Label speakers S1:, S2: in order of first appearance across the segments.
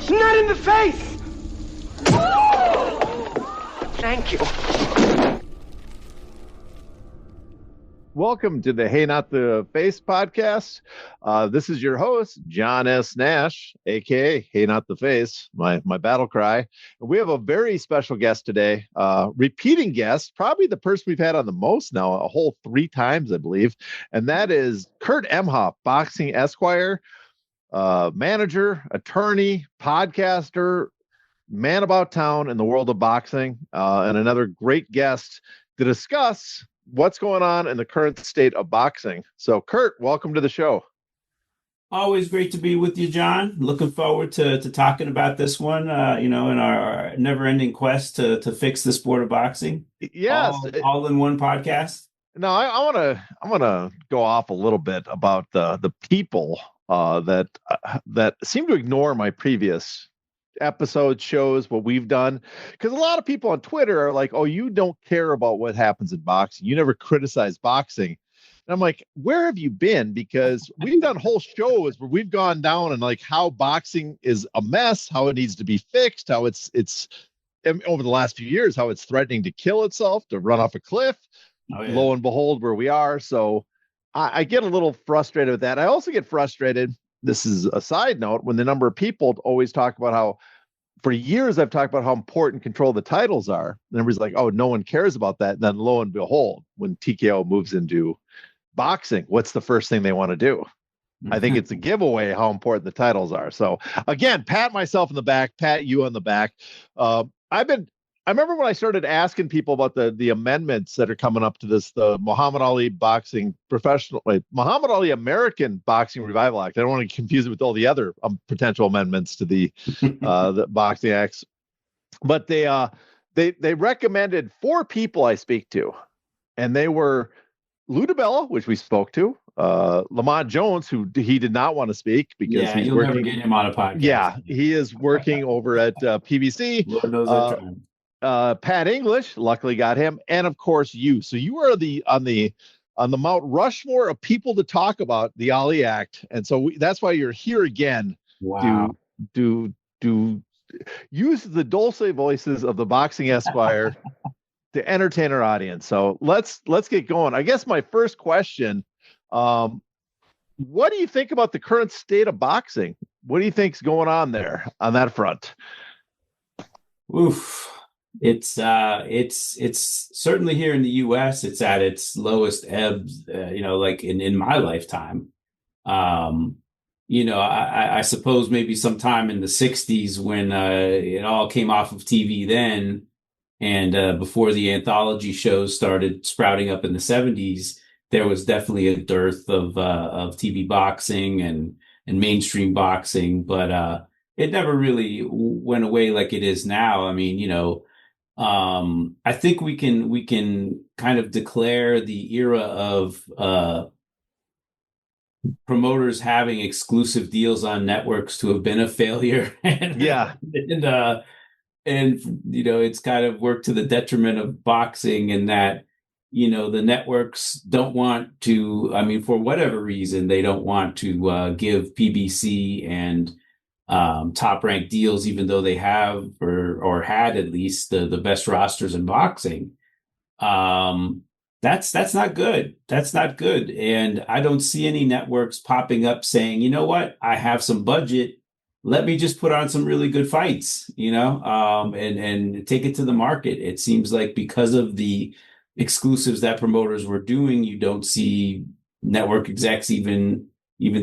S1: It's not in the face! Thank you.
S2: Welcome to the Hey Not the Face podcast. This is your host, John S. Nash, aka Hey Not the Face, my battle cry. We have a very special guest today, repeating guest, probably the person we've had on the most now, a whole 3 times, I believe. And that is Kurt Emhoff, Boxing Esquire, manager, attorney, podcaster, man about town in the world of boxing, and another great guest to discuss what's going on in the current state of boxing. So, Kurt, welcome to the show.
S3: Always great to be with you, John. Looking forward to talking about this one, in our never-ending quest to fix the sport of boxing.
S2: Yes.
S3: All in one podcast.
S2: No, I want to go off a little bit about the people that seem to ignore my previous episodes, shows, what we've done, because a lot of people on Twitter are like, oh, you don't care about what happens in boxing, you never criticize boxing. And I'm like, where have you been? Because we've done whole shows where we've gone down and like how boxing is a mess, how it needs to be fixed, how it's over the last few years, how it's threatening to kill itself, to run off a cliff. Lo and behold, where we are. So I get a little frustrated with that. I also get frustrated, this is a side note, when the number of people always talk about how, for years I've talked about how important control of the titles are. And everybody's like, oh, no one cares about that. And then lo and behold, when TKO moves into boxing, what's the first thing they want to do? I think it's a giveaway how important the titles are. So again, pat myself in the back, pat you on the back. I remember when I started asking people about the amendments that are coming up to this, the Muhammad Ali Muhammad Ali American Boxing Revival Act. I don't want to confuse it with all the other potential amendments to the boxing acts, but they recommended 4 people I speak to, and they were Lou DiBella, which we spoke to, Lamont Jones, who he did not want to speak because he's
S3: you'll
S2: working.
S3: Never get him on a podcast.
S2: Yeah, he is working over at PBC.
S3: Lord knows they're trying.
S2: Pat English, luckily got him, and of course you. So you are on the Mount Rushmore of people to talk about the Ali Act, and so that's why you're here again.
S3: Wow.
S2: To use the dulce voices of the Boxing Esquire to entertain our audience. So let's get going. I guess my first question: what do you think about the current state of boxing? What do you think's going on there on that front?
S3: Oof. It's certainly here in the US, it's at its lowest ebbs, like in my lifetime. I suppose maybe sometime in the 60s when it all came off of TV then, and before the anthology shows started sprouting up in the 70s, there was definitely a dearth of TV boxing and mainstream boxing, but it never really went away like it is now. I mean, I think we can kind of declare the era of promoters having exclusive deals on networks to have been a failure. and it's kind of worked to the detriment of boxing, in that the networks don't want to, I mean, for whatever reason, they don't want to give PBC and top ranked deals, even though they have or had at least the best rosters in boxing. That's not good. That's not good. And I don't see any networks popping up saying, you know what, I have some budget, let me just put on some really good fights, and take it to the market. It seems like because of the exclusives that promoters were doing, you don't see network execs even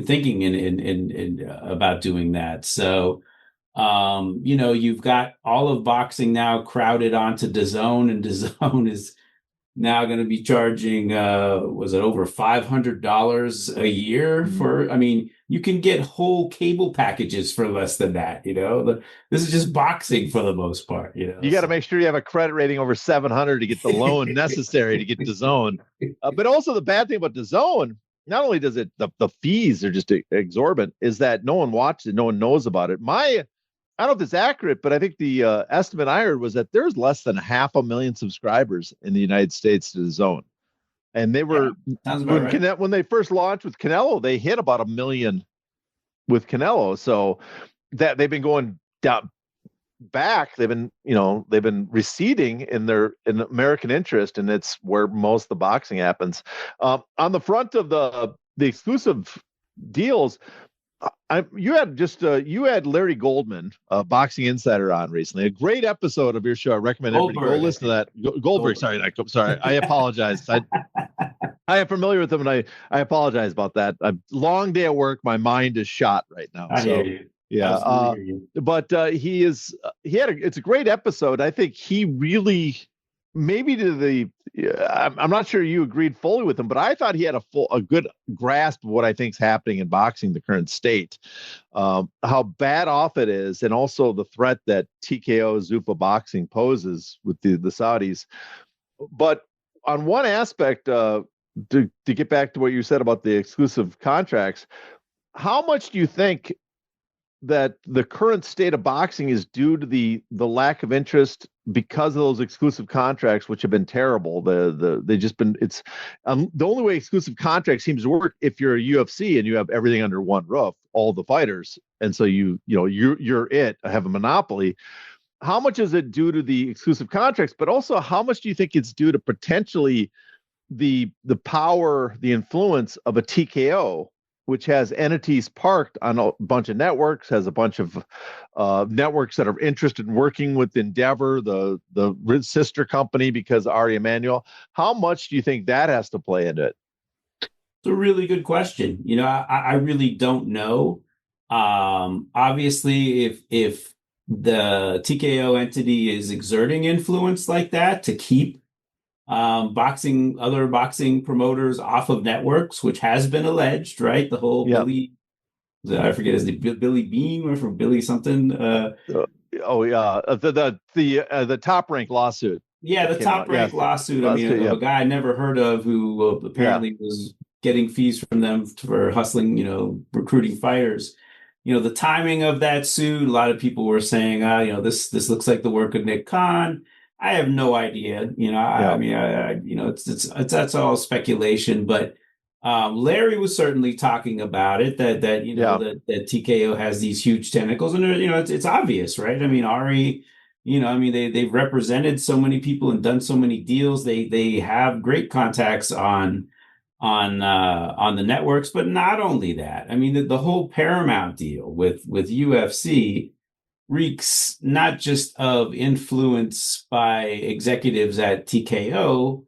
S3: thinking in about doing that. So, you've got all of boxing now crowded onto DAZN, and DAZN is now going to be charging, was it over $500 a year for, I mean, you can get whole cable packages for less than that, this is just boxing for the most part,
S2: You got to make sure you have a credit rating over 700 to get the loan necessary to get DAZN. But also the bad thing about DAZN, not only does it, the fees are just exorbitant, is that no one watches it, no one knows about it. I don't know if it's accurate, but I think the estimate I heard was that there's less than 500,000 subscribers in the United States to DAZN. And they were, when they first launched with Canelo, they hit about 1 million with Canelo. So that they've been going down back. They've been receding in American interest, and it's where most of the boxing happens. On the front of the exclusive deals, you had Larry Goldman, Boxing Insider, on recently. A great episode of your show. I recommend everybody go listen to that. Goldberg. Sorry. I apologize. I am familiar with him, and I apologize about that. A long day at work. My mind is shot right now.
S3: I hear you.
S2: Yeah. But it's a great episode. I think he really, maybe I'm not sure you agreed fully with him, but I thought he had a good grasp of what I think is happening in boxing, the current state, how bad off it is, and also the threat that TKO Zuffa Boxing poses with the Saudis. But on one aspect, to get back to what you said about the exclusive contracts, how much do you think that the current state of boxing is due to the lack of interest because of those exclusive contracts, which have been terrible? It's the only way exclusive contract seems to work if you're a UFC and you have everything under one roof, all the fighters, and so you're have a monopoly. How much is it due to the exclusive contracts, but also how much do you think it's due to potentially the power, the influence of a TKO, which has entities parked on a bunch of networks, has a bunch of networks that are interested in working with Endeavor, the sister company, because Ari Emanuel? How much do you think that has to play into it?
S3: It's a really good question. I really don't know. Obviously, if the TKO entity is exerting influence like that to keep other boxing promoters off of networks, which has been alleged, right? The whole Billy, I forget his name, Billy Bean or from Billy something.
S2: The Top Rank lawsuit.
S3: Yeah, the Top Rank lawsuit. I mean, a guy I never heard of who apparently was getting fees from them for hustling, recruiting fighters. The timing of that suit, a lot of people were saying, this looks like the work of Nick Khan. I have no idea. I mean, it's that's all speculation. But Larry was certainly talking about it, that TKO has these huge tentacles, and it's obvious, right? I mean, Ari, they've represented so many people and done so many deals. They have great contacts on the networks, but not only that. I mean, the whole Paramount deal with UFC reeks not just of influence by executives at TKO,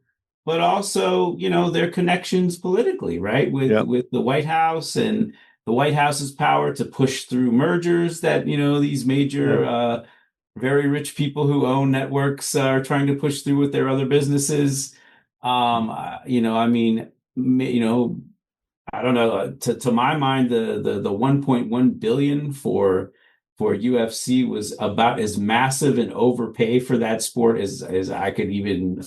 S3: but also, their connections politically, right? With the White House and the White House's power to push through mergers that, these major, very rich people who own networks are trying to push through with their other businesses. I don't know. To my mind, the 1.1 billion for UFC was about as massive an overpay for that sport as I could even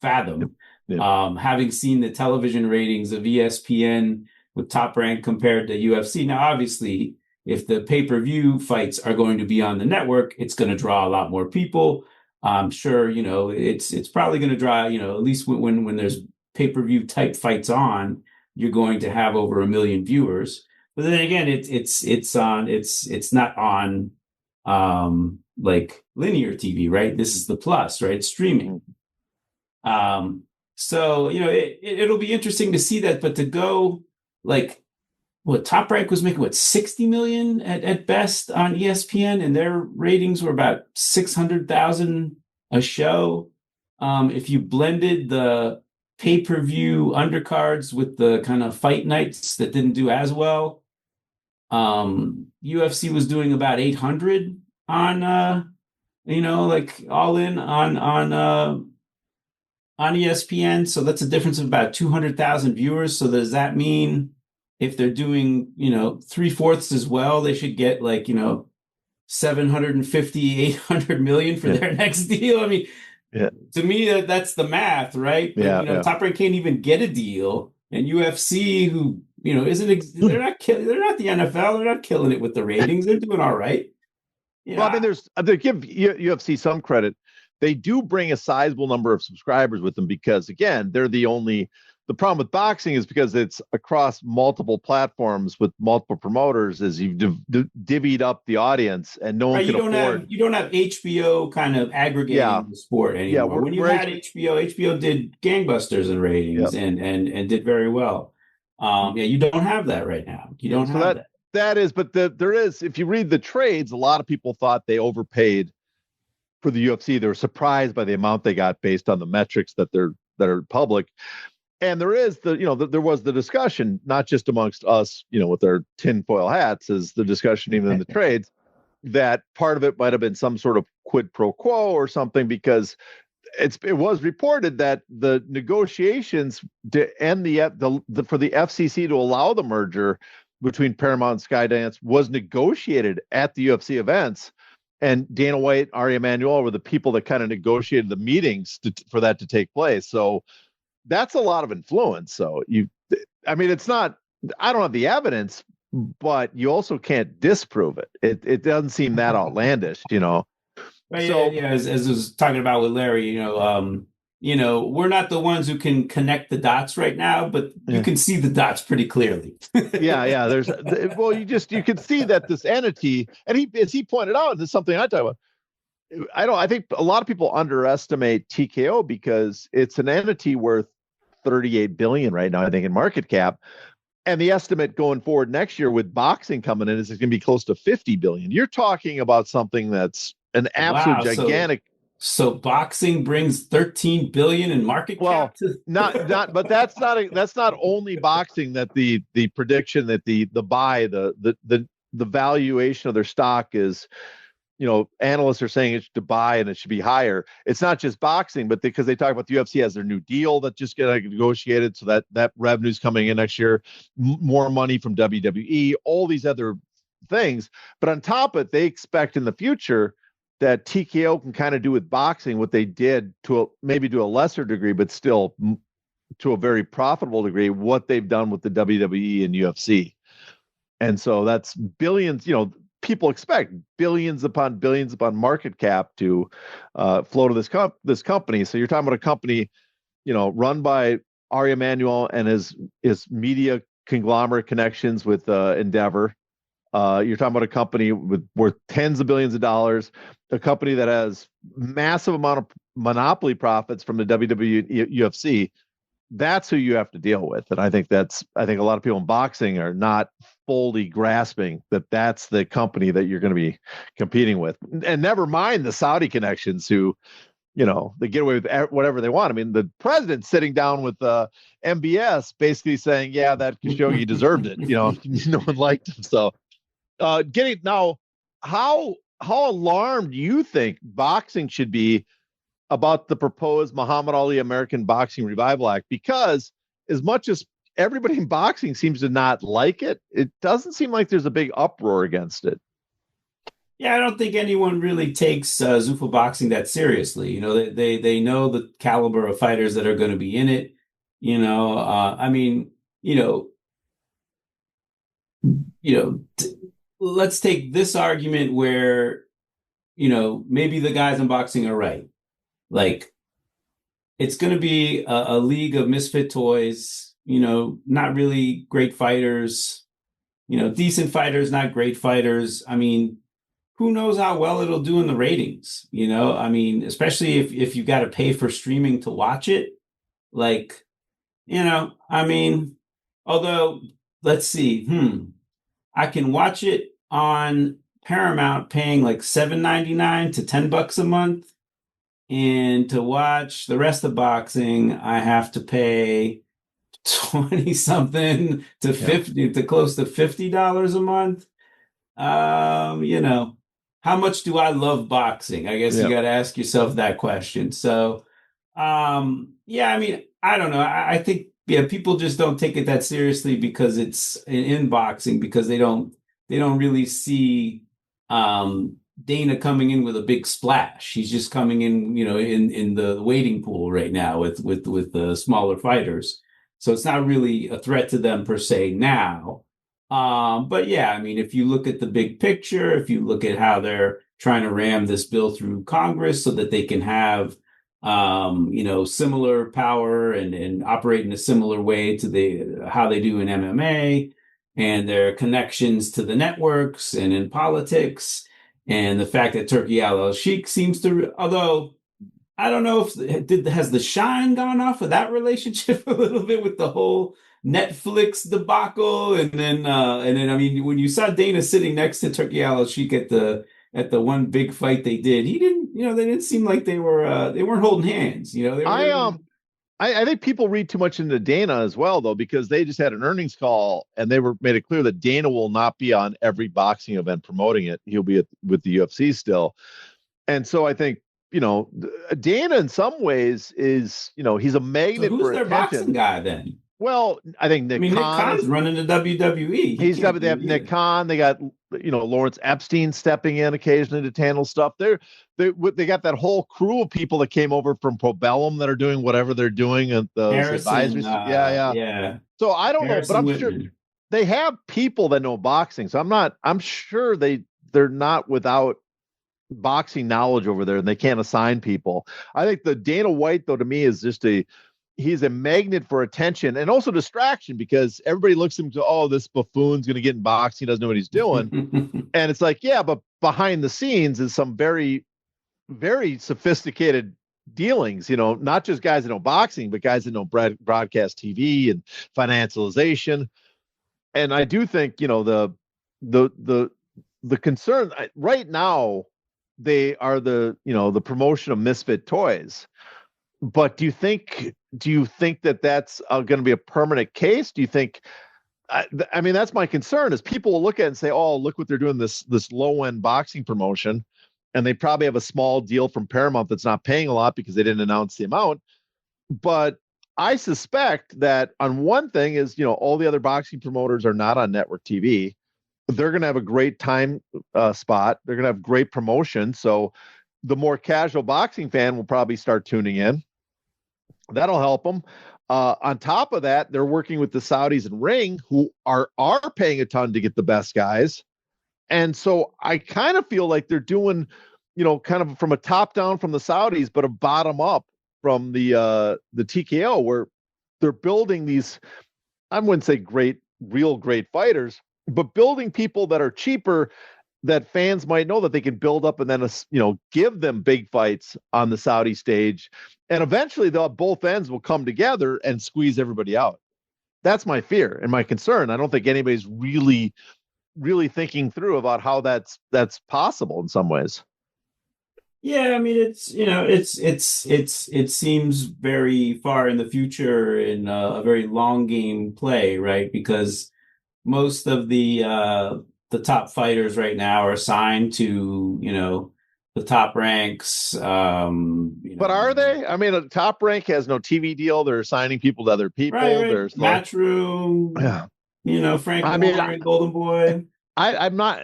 S3: fathom. Having seen the television ratings of ESPN with Top Rank compared to UFC. Now, obviously, if the pay-per-view fights are going to be on the network, it's going to draw a lot more people. I'm sure, it's probably going to draw, at least when there's pay-per-view type fights on, you're going to have over 1 million viewers. But then again, it's not on like linear TV, right? This is the plus, right? Streaming. So it'll be interesting to see that, but to go like what Top Rank was making 60 million at best on ESPN, and their ratings were about 600,000 a show. If you blended the pay-per-view undercards with the kind of fight nights that didn't do as well, UFC was doing about 800 on like all in on ESPN. So that's a difference of about 200,000 viewers. So does that mean if they're doing 3/4 as well, they should get 750, 800 million for their next deal? I mean, to me, that's the math, right? But, Top Rank can't even get a deal, and UFC, who they're not the NFL, they're not killing it with the ratings. They're doing all right.
S2: Well, I mean, they give UFC some credit. They do bring a sizable number of subscribers with them because, again, they're the The problem with boxing is because it's across multiple platforms with multiple promoters, is you've divvied up the audience, and no one
S3: Right,
S2: can afford.
S3: you don't have HBO kind of aggregating the sport anymore. When you had HBO did gangbusters in ratings and did very well. You don't have that right now. You don't have that.
S2: That is, but there is. If you read the trades, a lot of people thought they overpaid for the UFC. They were surprised by the amount they got based on the metrics that are public. And there is there was the discussion, not just amongst us, with our tinfoil hats, is the discussion even in the trades, that part of it might have been some sort of quid pro quo or something, because it was reported that the negotiations to end for the FCC to allow the merger between Paramount and Skydance was negotiated at the UFC events. And Dana White, Ari Emanuel were the people that kind of negotiated the meetings for that to take place. So that's a lot of influence. So it's not, I don't have the evidence, but you also can't disprove it. It doesn't seem that outlandish,
S3: Right, so, as I was talking about with Larry, we're not the ones who can connect the dots right now, but you can see the dots pretty clearly.
S2: There's you can see that this entity, and as he pointed out, this is something I talk about. I think a lot of people underestimate TKO because it's an entity worth $38 billion right now, I think, in market cap. And the estimate going forward next year with boxing coming in is it's going to be close to $50 billion. You're talking about something that's an absolute gigantic.
S3: So boxing brings $13 billion in market cap.
S2: But that's not only boxing. That the prediction that the valuation of their stock is, analysts are saying it's to buy and it should be higher. It's not just boxing, but because they talk about the UFC has their new deal that just got negotiated, so that revenue's coming in next year, more money from WWE, all these other things. But on top of it, they expect in the future that TKO can kind of do with boxing what they did maybe to a lesser degree, but still to a very profitable degree, what they've done with the WWE and UFC. And so that's billions, people expect billions upon market cap to flow to this company. So you're talking about a company, run by Ari Emanuel and his media conglomerate connections with Endeavor. You're talking about a company worth tens of billions of dollars, a company that has massive amount of monopoly profits from the WWE and UFC. That's who you have to deal with. And I think a lot of people in boxing are not fully grasping that that's the company that you're going to be competing with. And never mind the Saudi connections who, they get away with whatever they want. I mean, the president's sitting down with MBS basically saying, yeah, that Khashoggi deserved it. No one liked him. So how alarmed do you think boxing should be about the proposed Muhammad Ali American Boxing Revival Act? Because as much as everybody in boxing seems to not like it, it doesn't seem like there's a big uproar against it.
S3: Yeah, I don't think anyone really takes Zuffa Boxing that seriously. They know the caliber of fighters that are going to be in it. Let's take this argument where, maybe the guys in boxing are right. Like, it's going to be a league of misfit toys, not really great fighters, decent fighters, not great fighters. I mean, who knows how well it'll do in the ratings, especially if you got to pay for streaming to watch it. Like, although, let's see, I can watch it on Paramount paying like $7.99 to $10 a month. And to watch the rest of boxing, I have to pay 20 something to 50 to close to $50 a month. How much do I love boxing? I guess you got to ask yourself that question. So, I don't know. I think, people just don't take it that seriously because it's in boxing, because they don't really see, Dana coming in with a big splash. He's just coming in, in the waiting pool right now with the smaller fighters. So it's not really a threat to them per se now. But if you look at the big picture, if you look at how they're trying to ram this bill through Congress so that they can have similar power and operate in a similar way to how they do in MMA, and their connections to the networks and in politics, and the fact that Turkey Al Sheikh seems to, although I don't know if has the shine gone off of that relationship a little bit with the whole Netflix debacle, and then I mean, when you saw Dana sitting next to Turkey Al Sheikh at the one big fight they did, he didn't, they didn't seem like they weren't holding hands, they
S2: I
S3: were.
S2: I think people read too much into Dana as well, though, because they just had an earnings call and they were made it clear that Dana will not be on every boxing event promoting it. He'll be with the UFC still. And so I think, Dana in some ways is, he's a
S3: So
S2: magnet
S3: who's
S2: for
S3: their boxing
S2: attention.
S3: guy then?
S2: Well, I think
S3: I
S2: Nick
S3: mean, Nick
S2: Khan
S3: Khan's
S2: is,
S3: running the WWE. He
S2: he's
S3: can't
S2: they
S3: do
S2: have
S3: it
S2: Nick
S3: either.
S2: Khan. They got, Lawrence Epstein stepping in occasionally to handle stuff. They got that whole crew of people that came over from Probellum that are doing whatever they're doing at those
S3: Harrison,
S2: advisories. Yeah, yeah.
S3: yeah,
S2: So I don't know, but
S3: Harrison
S2: I'm sure
S3: Whitman.
S2: they have people that know boxing. So I'm sure they're not without boxing knowledge over there and they can't assign people. I think the Dana White, though, to me is just he's a magnet for attention and also distraction because everybody looks at him to, oh, this buffoon's going to get in boxing. He doesn't know what he's doing. And it's like, yeah, but behind the scenes is some very, very sophisticated dealings, not just guys that know boxing, but guys that know broadcast TV and financialization. And I do think, the concern right now, they are the promotion of misfit toys. But do you think that that's going to be a permanent case? Do you think? I mean, that's my concern. Is people will look at it and say, "Oh, look what they're doing this low end boxing promotion," and they probably have a small deal from Paramount that's not paying a lot because they didn't announce the amount. But I suspect that on one thing is, all the other boxing promoters are not on network TV. They're going to have a great time spot. They're going to have great promotion. So the more casual boxing fan will probably start tuning in. That'll help them. On top of that, they're working with the Saudis and Ring, who are paying a ton to get the best guys. And so I kind of feel like they're doing, kind of from a top down from the Saudis, but a bottom up from the TKO, where they're building these, I wouldn't say real great fighters, but building people that are cheaper that fans might know that they can build up and then, give them big fights on the Saudi stage. And eventually both ends will come together and squeeze everybody out. That's my fear and my concern. I don't think anybody's really, really thinking through about how that's possible in some ways.
S3: Yeah, I mean, it seems very far in the future in a very long game play, right? Because most of the top fighters right now are signed to, the top ranks.
S2: But are they? I mean, a Top Rank has no TV deal. They're signing people to other
S3: Right,
S2: people.
S3: right.
S2: There's like,
S3: Matchroom,
S2: yeah.
S3: Frank
S2: I mean,
S3: Warren and Golden Boy.
S2: I'm not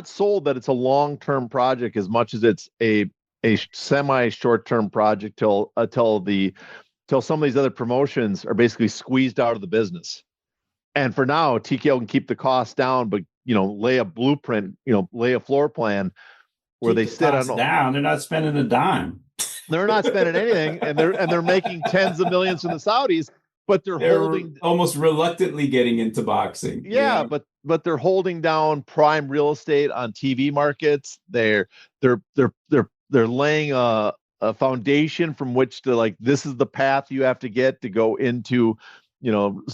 S2: sold that it's a long-term project as much as it's a semi short-term project till some of these other promotions are basically squeezed out of the business. And for now, TKO can keep the costs down, but lay a blueprint, lay a floor plan where
S3: Keep
S2: they
S3: the
S2: sit
S3: costs
S2: on.
S3: down. They're not spending a dime.
S2: They're not spending anything, and they're making tens of millions from the Saudis, but they're
S3: They're
S2: holding.
S3: almost reluctantly getting into boxing.
S2: Yeah, but they're holding down prime real estate on TV markets. They're laying a foundation from which to, like, this is the path you have to get to go into,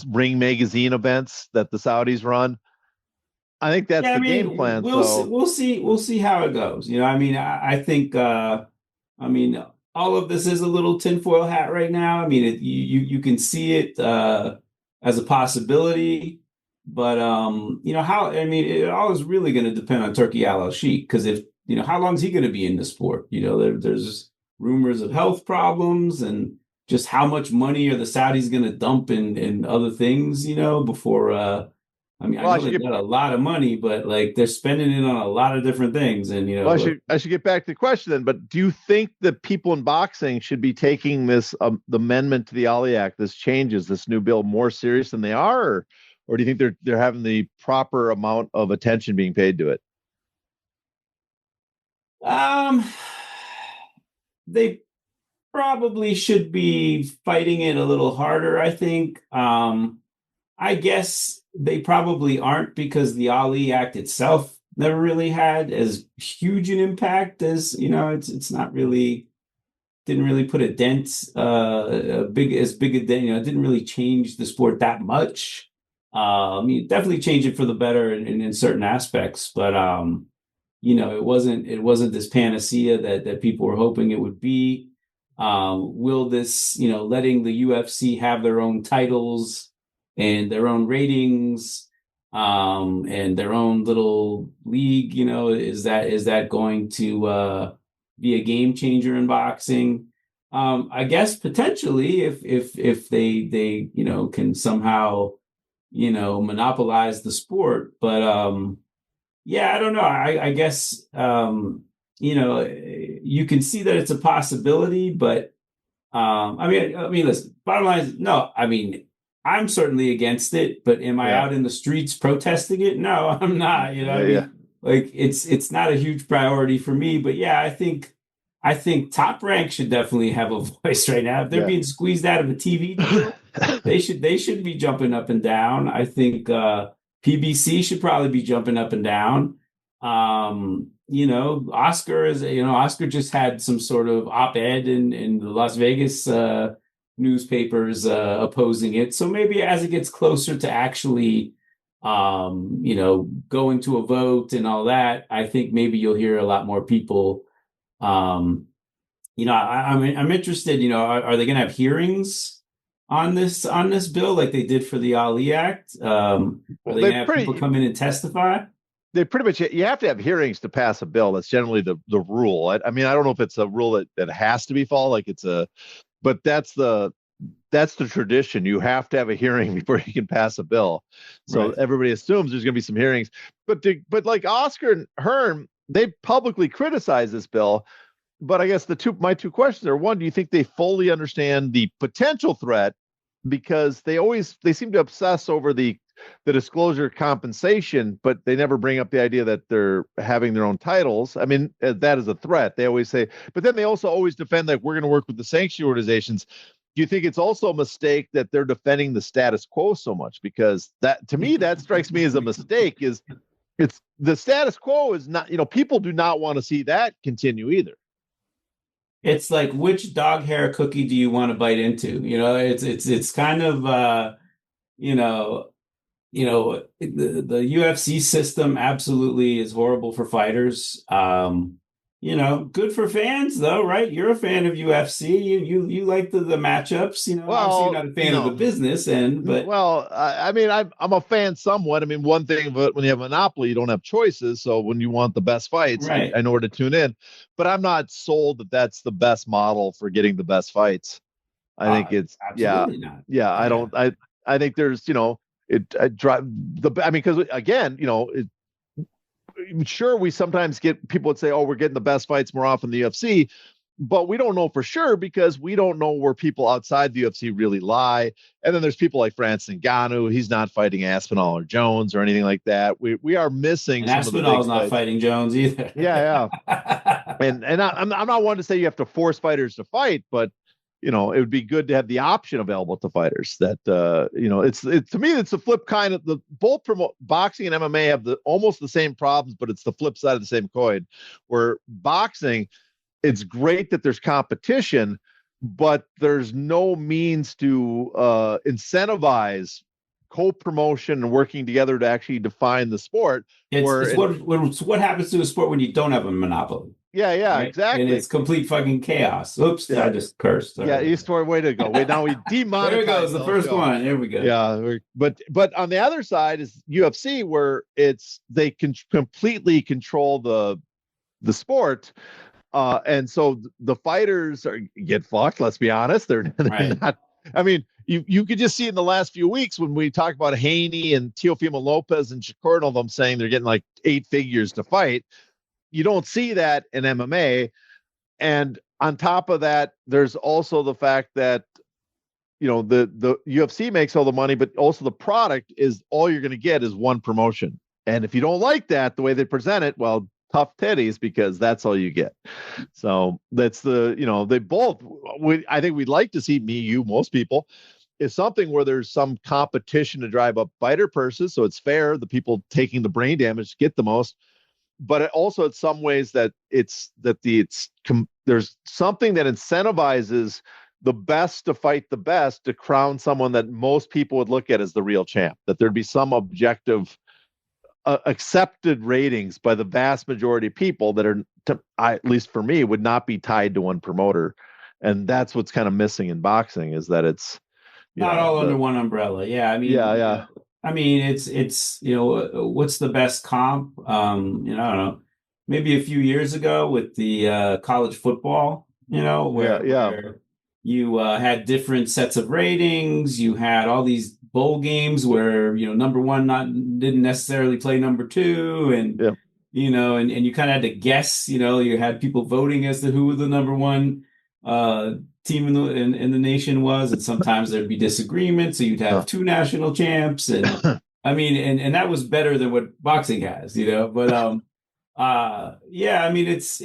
S2: Ring magazine events that the Saudis run. I think that's
S3: Yeah, I
S2: the game
S3: mean,
S2: plan. So
S3: we'll see how it goes. I mean, I think, I mean, all of this is a little tinfoil hat right now. I mean, you can see it as a possibility, but how? I mean, it all is really going to depend on Turkey Al Sheikh, because if how long is he going to be in the sport? There's rumors of health problems, and just how much money are the Saudis going to dump in other things, before. I mean, I
S2: well,
S3: know they got a lot of money, but like they're spending it on a lot of different things, and
S2: I should get back to the question then. But do you think that people in boxing should be taking this the amendment to the Ali Act, this changes, this new bill, more serious than they are, or do you think they're having the proper amount of attention being paid to it?
S3: um, they probably should be fighting it a little harder, I think. I guess they probably aren't because the Ali Act itself never really had as huge an impact as, it's not really didn't really put a dent, as big a dent, it didn't really change the sport that much. You definitely change it for the better in certain aspects, but it wasn't this panacea that people were hoping it would be. Will this, letting the UFC have their own titles and their own ratings, and their own little league, is that going to be a game changer in boxing? I guess potentially if they can somehow monopolize the sport, but yeah, I don't know. I guess you can see that it's a possibility, but listen, bottom line is no. I mean, I'm certainly against it, but am I out in the streets protesting it? No, I'm not. Like it's not a huge priority for me. But yeah, I think Top Rank should definitely have a voice right now. If they're being squeezed out of a TV deal, they should be jumping up and down. I think PBC should probably be jumping up and down. Oscar just had some sort of op-ed in the Las Vegas newspapers opposing it. So maybe as it gets closer to actually going to a vote and all that, I think maybe you'll hear a lot more people. I'm interested, are they going to have hearings on this bill like they did for the Ali Act? Are they going to have people come in and testify?
S2: They pretty much, you have to have hearings to pass a bill. That's generally the rule. I mean, I don't know if it's a rule that has to be followed, but that's the tradition. You have to have a hearing before you can pass a bill. So Everybody assumes there's going to be some hearings. But like Oscar and Hearn, they publicly criticized this bill. But I guess my two questions are: one, do you think they fully understand the potential threat? Because they seem to obsess over the disclosure compensation, but they never bring up the idea that they're having their own titles. I mean, that is a threat. They always say, but then they also always defend that we're going to work with the sanctioning organizations. Do you think it's also a mistake that they're defending the status quo so much? Because that, to me, that strikes me as a mistake. It's the status quo is not, people do not want to see that continue either.
S3: It's like, which dog hair cookie do you want to bite into? It's kind of, the UFC system absolutely is horrible for fighters. Good for fans though, right? You're a fan of UFC. You like the matchups. Obviously you're not a fan of the business end, but
S2: I'm a fan somewhat. I mean, one thing, but when you have a monopoly, you don't have choices. So when you want the best fights, I know where to tune in. But I'm not sold that that's the best model for getting the best fights. I think it's
S3: absolutely not.
S2: Yeah, I don't. I think there's because again, sure, we sometimes get people that say, oh, we're getting the best fights more often in the UFC, but we don't know for sure because we don't know where people outside the UFC really lie. And then there's people like Francis Ngannou. He's not fighting Aspinall or Jones or anything like that. We are missing.
S3: And Aspinall's not fighting Jones either.
S2: Yeah. And I'm not one to say you have to force fighters to fight, but it would be good to have the option available to fighters that, to me, it's the flip kind of both boxing and MMA have almost the same problems, but it's the flip side of the same coin where boxing, it's great that there's competition, but there's no means to incentivize co-promotion and working together to actually define the sport.
S3: It's what happens to a sport when you don't have a monopoly.
S2: Yeah, right? Exactly.
S3: And it's complete fucking chaos. Oops, I just cursed.
S2: Yeah, Eastward, way to go. Now we demonetize.
S3: There goes the first one. Here we go.
S2: Yeah, but on the other side is UFC, where they can completely control the sport, and so the fighters get fucked. Let's be honest, they're not. I mean, you could just see in the last few weeks when we talk about Haney and Teofimo Lopez and Shakur and all them saying they're getting like 8 figures to fight. You don't see that in MMA. And on top of that, there's also the fact that, the UFC makes all the money, but also the product is all you're going to get is one promotion. And if you don't like that, the way they present it, well, tough titties because that's all you get. So that's they both, I think we'd like to see, me, you, most people, is something where there's some competition to drive up fighter purses. So it's fair. The people taking the brain damage get the most, but it also, in some ways, that there's something that incentivizes the best to fight the best to crown someone that most people would look at as the real champ, that there'd be some objective accepted ratings by the vast majority of people that are, at least for me, would not be tied to one promoter. And that's what's kind of missing in boxing, is that it's
S3: not all under one umbrella. Yeah. I mean,
S2: yeah.
S3: I mean, it's what's the best comp? I don't know, maybe a few years ago with the college football, where you had different sets of ratings. You had all these bowl games where, number one didn't necessarily play number two. And, and you kind of had to guess, you had people voting as to who the number one team in the nation was. And sometimes there'd be disagreements. So you'd have two national champs. And I mean, and that was better than what boxing has, but, I mean, it's,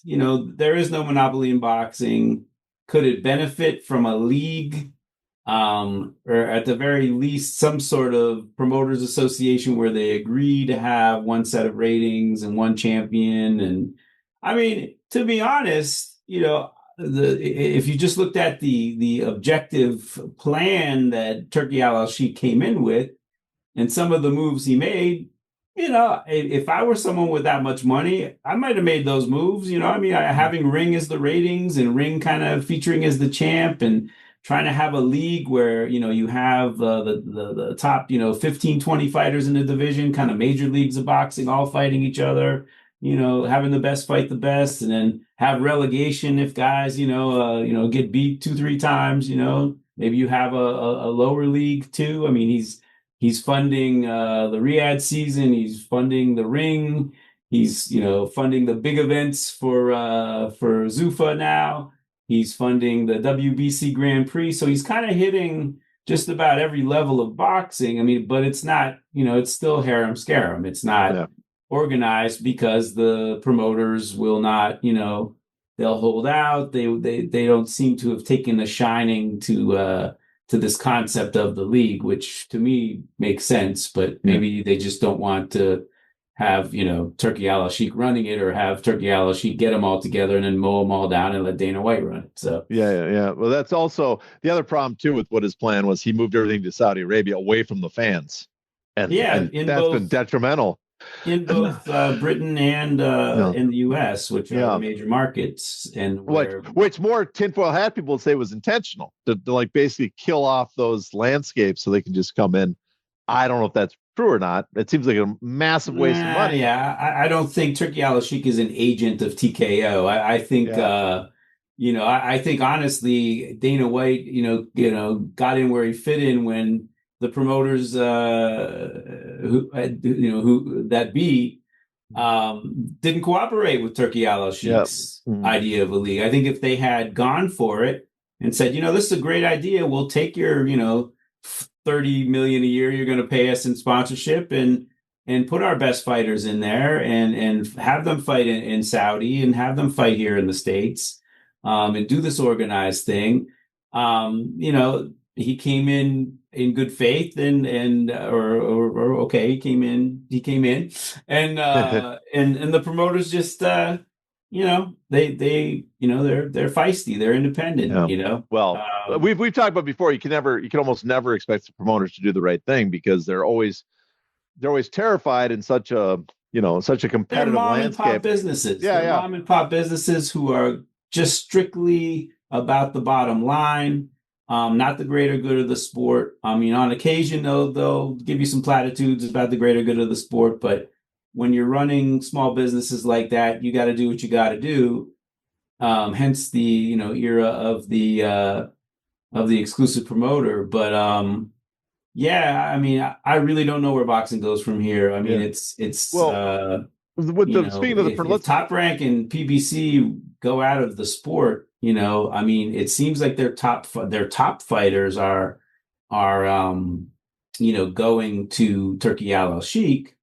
S3: there is no monopoly in boxing. Could it benefit from a league, or at the very least, some sort of promoters association where they agree to have one set of ratings and one champion? And I mean, to be honest, if you just looked at the objective plan that Turki Al-Sheikh came in with and some of the moves he made, if I were someone with that much money, I might have made those moves. I mean, having Ring as the ratings and Ring kind of featuring as the champ, and trying to have a league where, you have the top, 15, 20 fighters in the division, kind of major leagues of boxing, all fighting each other, having the best fight the best, and then have relegation if guys, get beat 2-3 times, maybe you have a lower league too. I mean, He's funding the Riyadh season. He's funding the Ring. He's funding the big events for Zuffa now. He's funding the WBC Grand Prix. So he's kind of hitting just about every level of boxing. I mean, but it's not, it's still harem scarum. It's not organized because the promoters will not, they'll hold out. They don't seem to have taken a shining to this concept of the league, which to me makes sense, but maybe they just don't want to have, Turki Al-Sheikh running it, or have Turki Al-Sheikh get them all together and then mow them all down and let Dana White run it. So
S2: yeah. Well, that's also the other problem too with what his plan was. He moved everything to Saudi Arabia away from the fans, and that's been detrimental
S3: in both Britain and in the U.S., which are the major markets, and
S2: which more tinfoil hat people would say was intentional to like basically kill off those landscapes so they can just come in. I don't know if that's true or not. It seems like a massive waste of money.
S3: Yeah, I don't think Turki Al-Sheikh is an agent of TKO. I think I think honestly Dana White got in where he fit in when the promoters who didn't cooperate with Turki Al-Sheikh's idea of a league. I think if they had gone for it and said, this is a great idea, we'll take your, $30 million a year you're going to pay us in sponsorship, and put our best fighters in there, and have them fight in Saudi, and have them fight here in the States, and do this organized thing. He came in good faith, he came in, and and the promoters just they're feisty, they're independent.
S2: Well, we've talked about before, you can almost never expect the promoters to do the right thing, because they're always terrified in such a competitive
S3: mom
S2: landscape.
S3: And pop businesses. Mom and pop businesses who are just strictly about the bottom line. Not the greater good of the sport. I mean, on occasion, they'll give you some platitudes about the greater good of the sport, but when you're running small businesses like that, you got to do what you got to do. Hence the era of the exclusive promoter. But I mean, I really don't know where boxing goes from here. I mean, it's
S2: speaking of
S3: if Top Rank and PBC go out of the sport, I mean, it seems like their top fighters are going to Turki Al-Sheikh,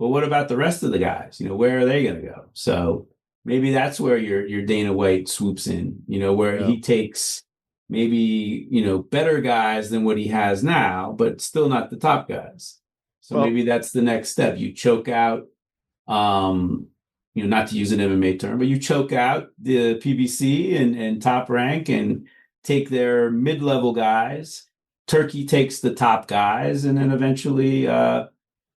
S3: but what about the rest of the guys? Where are they going to go? So maybe that's where your Dana White swoops in, where he takes maybe, better guys than what he has now, but still not the top guys. So maybe that's the next step. You choke out, not to use an MMA term, but you choke out the PBC and Top Rank and take their mid-level guys. Turkey takes the top guys, and then eventually,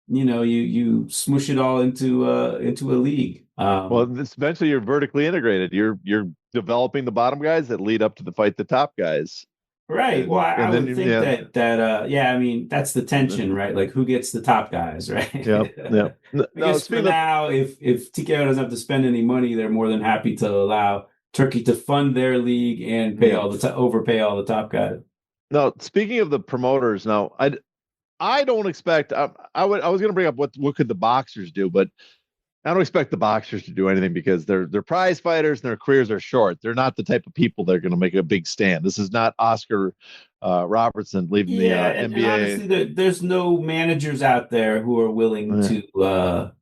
S3: you smoosh it all into a league.
S2: Eventually you're vertically integrated. You're developing the bottom guys that lead up to the fight the top guys.
S3: Right. Well, I would think that I mean, that's the tension, right? Like, who gets the top guys, right?
S2: Yeah.
S3: Because for now, if TKO doesn't have to spend any money, they're more than happy to allow Turkey to fund their league and pay overpay all the top guys.
S2: Now, speaking of the promoters, I don't expect. I was going to bring up what could the boxers do, but I don't expect the boxers to do anything because they're prize fighters and their careers are short. They're not the type of people that are going to make a big stand. This is not Oscar Robertson leaving the NBA.
S3: And honestly, there's no managers out there who are willing to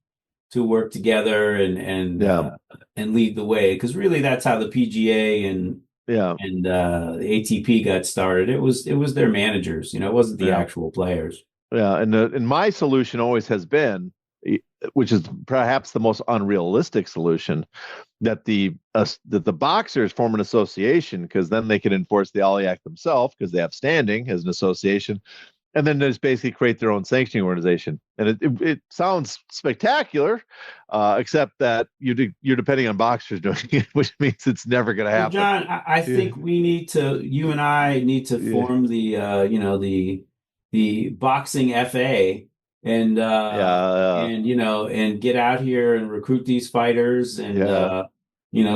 S3: work together and lead the way, because really that's how the PGA and the ATP got started. It was their managers. It wasn't the actual players.
S2: Yeah, and my solution always has been, which is perhaps the most unrealistic solution, that the boxers form an association, because then they can enforce the Ollie Act themselves because they have standing as an association, and then just basically create their own sanctioning organization. And it sounds spectacular, except that you're depending on boxers doing it, which means it's never going to happen.
S3: John, I think you and I need to form the boxing FA. And and get out here and recruit these fighters and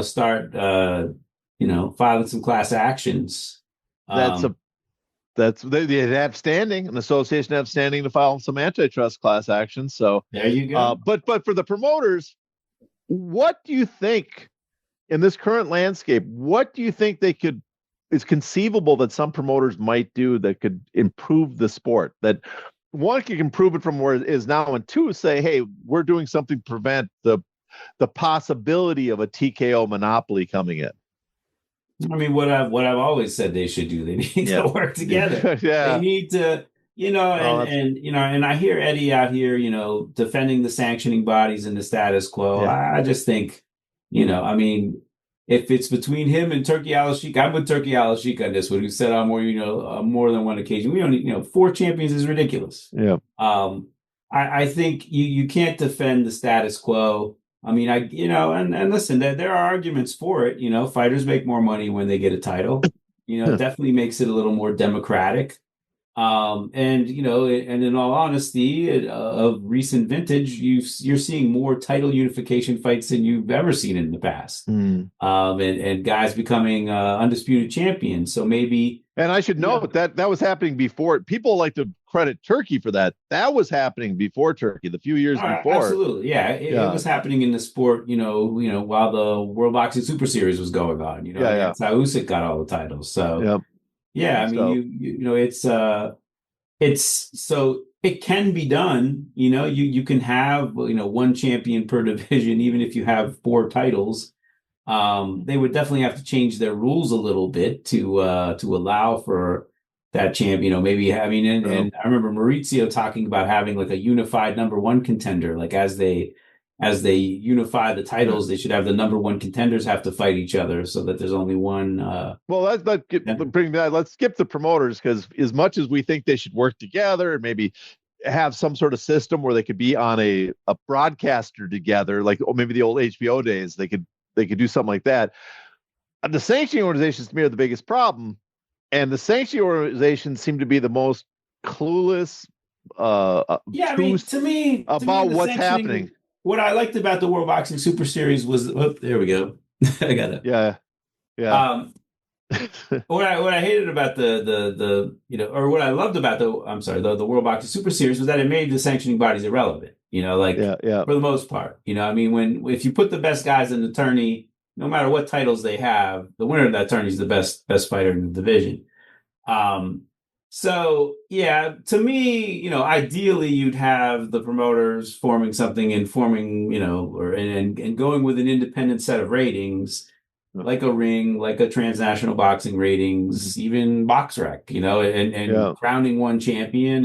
S3: start filing some class actions.
S2: They have standing, an association have standing to file some antitrust class actions. So
S3: there you go.
S2: But for the promoters, what do you think in this current landscape? What do you think is conceivable that some promoters might do that could improve the sport? That one, can improve it from where it is now, and two, say, hey, we're doing something to prevent the possibility of a TKO monopoly coming in.
S3: I mean, what I've always said they should do. They need to work together. They need to, and I hear Eddie out here, defending the sanctioning bodies and the status quo. I just think, I mean, if it's between him and Turkey Al-Sheikh, I'm with Turkey Al-Sheikh on this one, who said on more than one occasion, we only, 4 champions is ridiculous.
S2: Yeah.
S3: I think you can't defend the status quo. I mean, and listen, there are arguments for it. Fighters make more money when they get a title. It definitely makes it a little more democratic. And in all honesty, of recent vintage, you're seeing more title unification fights than you've ever seen in the past. And guys becoming undisputed champions. So maybe. And
S2: I should note that was happening before. People like to credit Turkey for that. That was happening before Turkey, the few years before.
S3: Absolutely, yeah. It was happening in the sport. While the World Boxing Super Series was going on. That's how Usyk got all the titles. So I mean, it's so it can be done. You can have one champion per division, even if you have 4 titles. They would definitely have to change their rules a little bit to allow for that champion. Maybe having and I remember Maurizio talking about having like a unified number 1 contender. Like as they unify the titles, they should have the number 1 contenders have to fight each other so that there's only one.
S2: Let's skip the promoters, because as much as we think they should work together and maybe have some sort of system where they could be on a broadcaster together, like maybe the old HBO days, they could do something like that. The sanctioning organizations to me are the biggest problem, and the sanctioning organizations seem to be the most clueless.
S3: To me,
S2: about what's happening.
S3: What I liked about the World Boxing Super Series was, there we go. I got it.
S2: Yeah.
S3: What I hated about or what I loved about the World Boxing Super Series was that it made the sanctioning bodies irrelevant. For the most part. I mean, if you put the best guys in the tourney, no matter what titles they have, the winner of that tourney is the best fighter in the division. So yeah, to me, ideally you'd have the promoters forming something and forming, or and going with an independent set of ratings, like a ring, like a transnational boxing ratings, even BoxRec, and
S2: Yeah.
S3: crowning one champion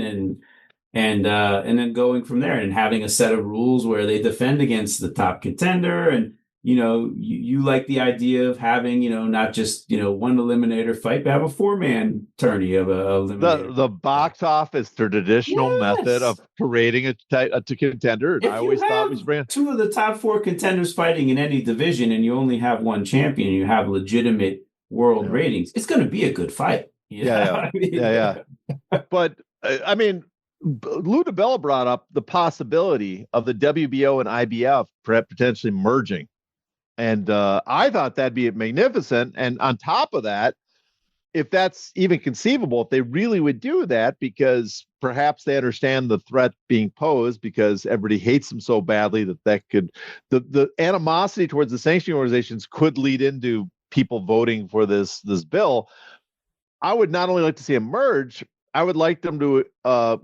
S3: and then going from there and having a set of rules where they defend against the top contender. And you like the idea of having not just one eliminator fight, but have a four-man tourney of a eliminator.
S2: The box office, the traditional method
S3: Yes.
S2: of parading a contender, and I
S3: If you
S2: always thought we
S3: have
S2: should bring.
S3: two of the top four contenders fighting in any division and you only have one champion, you have legitimate world
S2: Yeah.
S3: ratings, it's going to be a good fight.
S2: Yeah,
S3: I mean,
S2: yeah. But I mean, Lou DiBella brought up the possibility of the WBO and IBF potentially merging, and I thought that'd be magnificent. And on top of that, if that's even conceivable, if they really would do that, because perhaps they understand the threat being posed, because everybody hates them so badly that could, the animosity towards the sanctioning organizations could lead into people voting for this bill. I would not only like to see them merge, I would like them to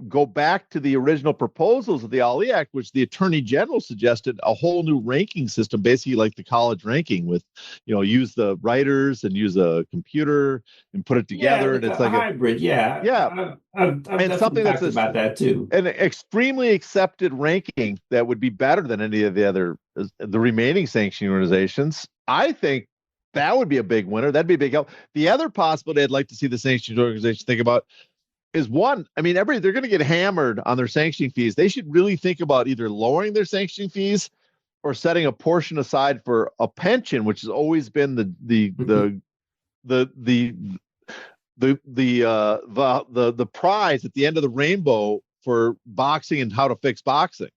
S2: go back to the original proposals of the Ali Act, which the Attorney General suggested a whole new ranking system, basically like the college ranking, with use the writers and use a computer and put it together,
S3: like
S2: and it's
S3: a
S2: like
S3: hybrid.
S2: yeah,
S3: I've
S2: and
S3: definitely
S2: something
S3: talked about that too.
S2: an extremely accepted ranking that would be better than any of the remaining sanctioning organizations. I think that would be a big winner. That'd be a big help. The other possibility I'd like to see the sanctioning organization think about is one. I mean, they're going to get hammered on their sanctioning fees. They should really think about either lowering their sanctioning fees or setting a portion aside for a pension, which has always been the prize at the end of the rainbow for boxing and how to fix boxing.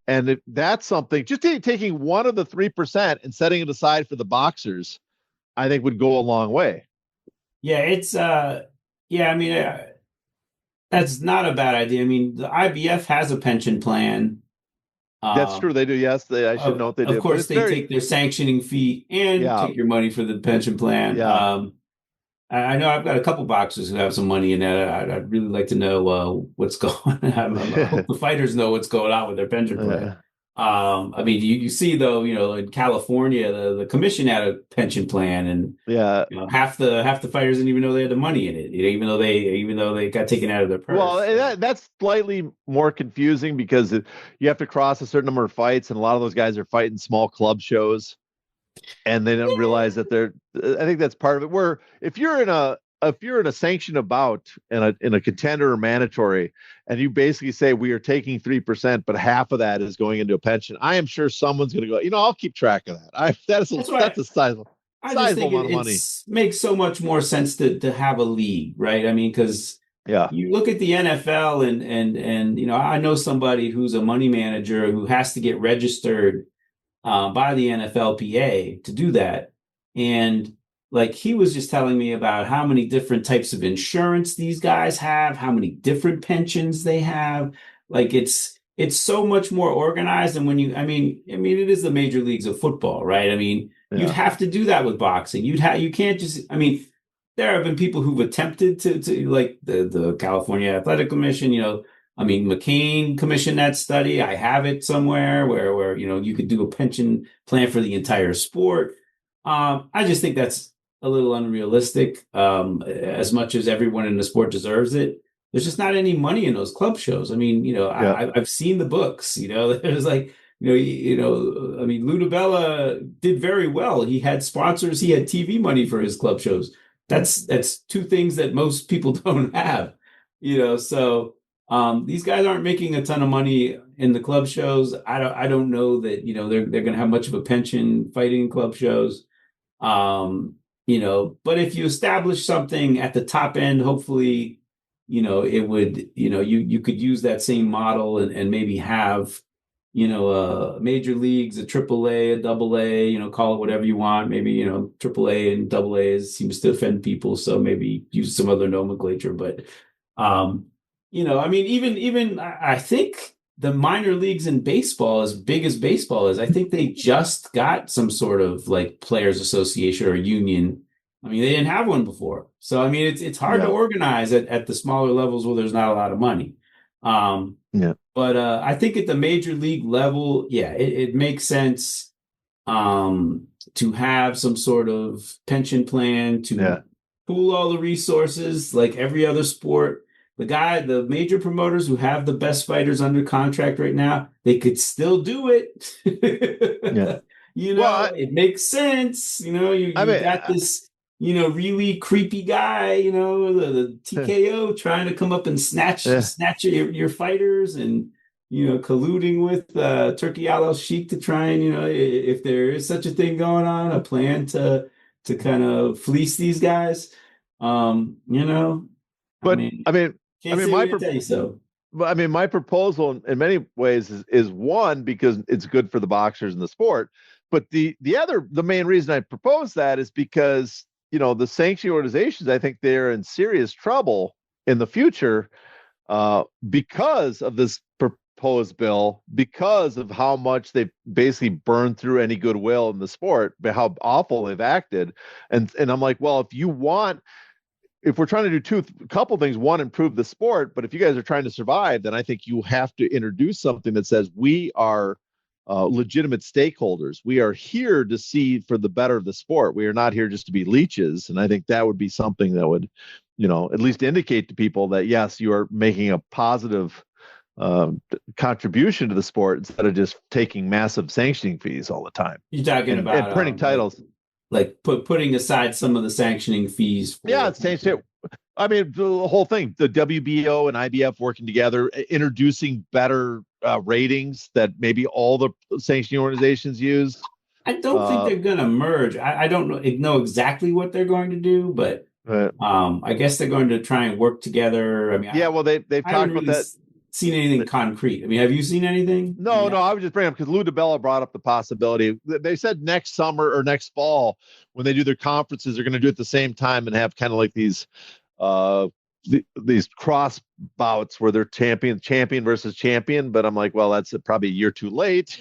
S2: And that's something, just taking one of the 3% and setting it aside for the boxers, I think would go a long way.
S3: Yeah, it's I mean, that's not a bad idea. I mean, the IBF has a pension plan.
S2: That's true. They do. Yes, I should know what they do.
S3: Of
S2: But
S3: course,
S2: it's
S3: they
S2: very,
S3: take their sanctioning fee and
S2: yeah,
S3: take your money for the pension plan.
S2: yeah.
S3: I know I've got a couple boxers who have some money in that. I'd really like to know what's going on. I hope the fighters know what's going on with their pension plan. I mean, you see though, in California, the commission had a pension plan, and
S2: yeah,
S3: half the fighters didn't even know they had the money in it, even though they got taken out of their purse.
S2: Well, that's slightly more confusing because you have to cross a certain number of fights, and a lot of those guys are fighting small club shows, and they don't realize that they're. I think that's part of it. Where if you're in a sanctioned bout in a contender or mandatory, and you basically say we are taking 3%, but half of that is going into a pension, I am sure someone's going to go. I'll keep track of that. That's a sizable.
S3: I just think
S2: amount of money.
S3: Makes so much more sense to have a league, right? I mean, because you look at the NFL and I know somebody who's a money manager who has to get registered by the NFLPA to do that, and like he was just telling me about how many different types of insurance these guys have, how many different pensions they have. Like it's so much more organized. And I mean, it is the major leagues of football, right? I mean, you'd have to do that with boxing. You can't just, I mean, there have been people who've attempted to like the California Athletic Commission, I mean, McCain commissioned that study. I have it somewhere where you could do a pension plan for the entire sport. I just think that's a little unrealistic. As much as everyone in the sport deserves it, there's just not any money in those club shows. I mean, I've seen the books. There's like, I mean, Lou DiBella did very well. He had sponsors. He had TV money for his club shows. That's two things that most people don't have. So these guys aren't making a ton of money in the club shows. I don't know that they're going to have much of a pension fighting club shows. But if you establish something at the top end, hopefully, it would, you could use that same model and maybe have, major leagues, a AAA, a AA, call it whatever you want. Maybe, AAA and AA seems to offend people. So maybe use some other nomenclature. But, I mean, even I think the minor leagues in baseball, as big as baseball is, I think they just got some sort of like players association or union I mean, they didn't have one before. So, I mean, it's hard to
S2: Yeah.
S3: organize at the smaller levels where there's not a lot of money. Um,
S2: Yeah.
S3: but I think at the major league level, yeah, it makes sense to have some sort of pension plan
S2: Yeah.
S3: to pool all the resources like every other sport. The major promoters who have the best fighters under contract right now, they could still do
S2: Yeah.
S3: it.
S2: Well,
S3: It makes sense.
S2: I
S3: You
S2: mean,
S3: got this, really creepy guy, the TKO trying to come up and
S2: yeah.
S3: snatch your fighters and colluding with Turkey Al Sheikh to try and, if there is such a thing going on, a plan to kind of fleece these guys. I
S2: But
S3: mean,
S2: I mean, I
S3: can't
S2: mean,
S3: say we didn't tell you so.
S2: my proposal in many ways is one, because it's good for the boxers in the sport. But the main reason I propose that is because, the sanctioning organizations, I think they're in serious trouble in the future, because of this proposed bill, because of how much they've basically burned through any goodwill in the sport, but how awful they've acted. And I'm like, well, if we're trying to do a couple things, one, improve the sport, but if you guys are trying to survive, then I think you have to introduce something that says we are legitimate stakeholders. We are here to see for the better of the sport. We are not here just to be leeches. And I think that would be something that would, at least indicate to people that, yes, you are making a positive contribution to the sport instead of just taking massive sanctioning fees all the time
S3: You're talking
S2: and
S3: about
S2: printing titles.
S3: like putting aside some of the sanctioning fees
S2: Yeah,
S3: for
S2: it's changed it. I mean, the whole thing, the WBO and IBF working together, introducing better ratings that maybe all the sanctioning organizations use.
S3: I don't think they're going to merge. I don't know exactly what they're going to do, but
S2: uh,
S3: I guess they're going to try and work together. I mean,
S2: yeah, well, they've
S3: I
S2: talked
S3: haven't
S2: about
S3: really
S2: that.
S3: seen anything concrete. I mean, have you seen anything? I
S2: No,
S3: mean,
S2: no, I was just bringing up because Lou DiBella brought up the possibility. They said next summer or next fall, when they do their conferences, they're going to do it at the same time and have kind of like uh, these cross bouts where they're champion versus champion. But I'm like, well, that's probably a year too late.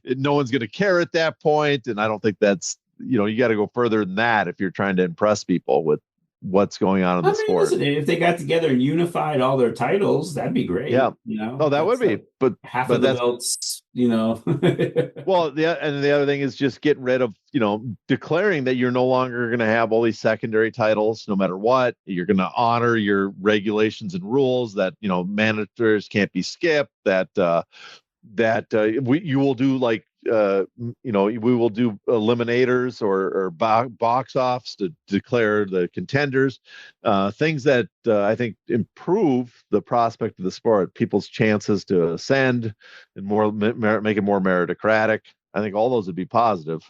S2: No one's going to care at that point, and I don't think that's, you got to go further than that if you're trying to impress people with what's going on in
S3: I
S2: the
S3: mean,
S2: sport.
S3: listen, if they got together and unified all their titles, that'd be
S2: Yeah,
S3: great.
S2: oh, that would
S3: That's
S2: be,
S3: like
S2: but
S3: half of the
S2: that's.
S3: belts.
S2: Well, and the other thing is just getting rid of, declaring that you're no longer going to have all these secondary titles, no matter what. You're going to honor your regulations and rules that, managers can't be skipped, that you will do like, we will do eliminators or box offs to declare the contenders, things that I think improve the prospect of the sport, people's chances to ascend, and make it more meritocratic. I think all those would be positive,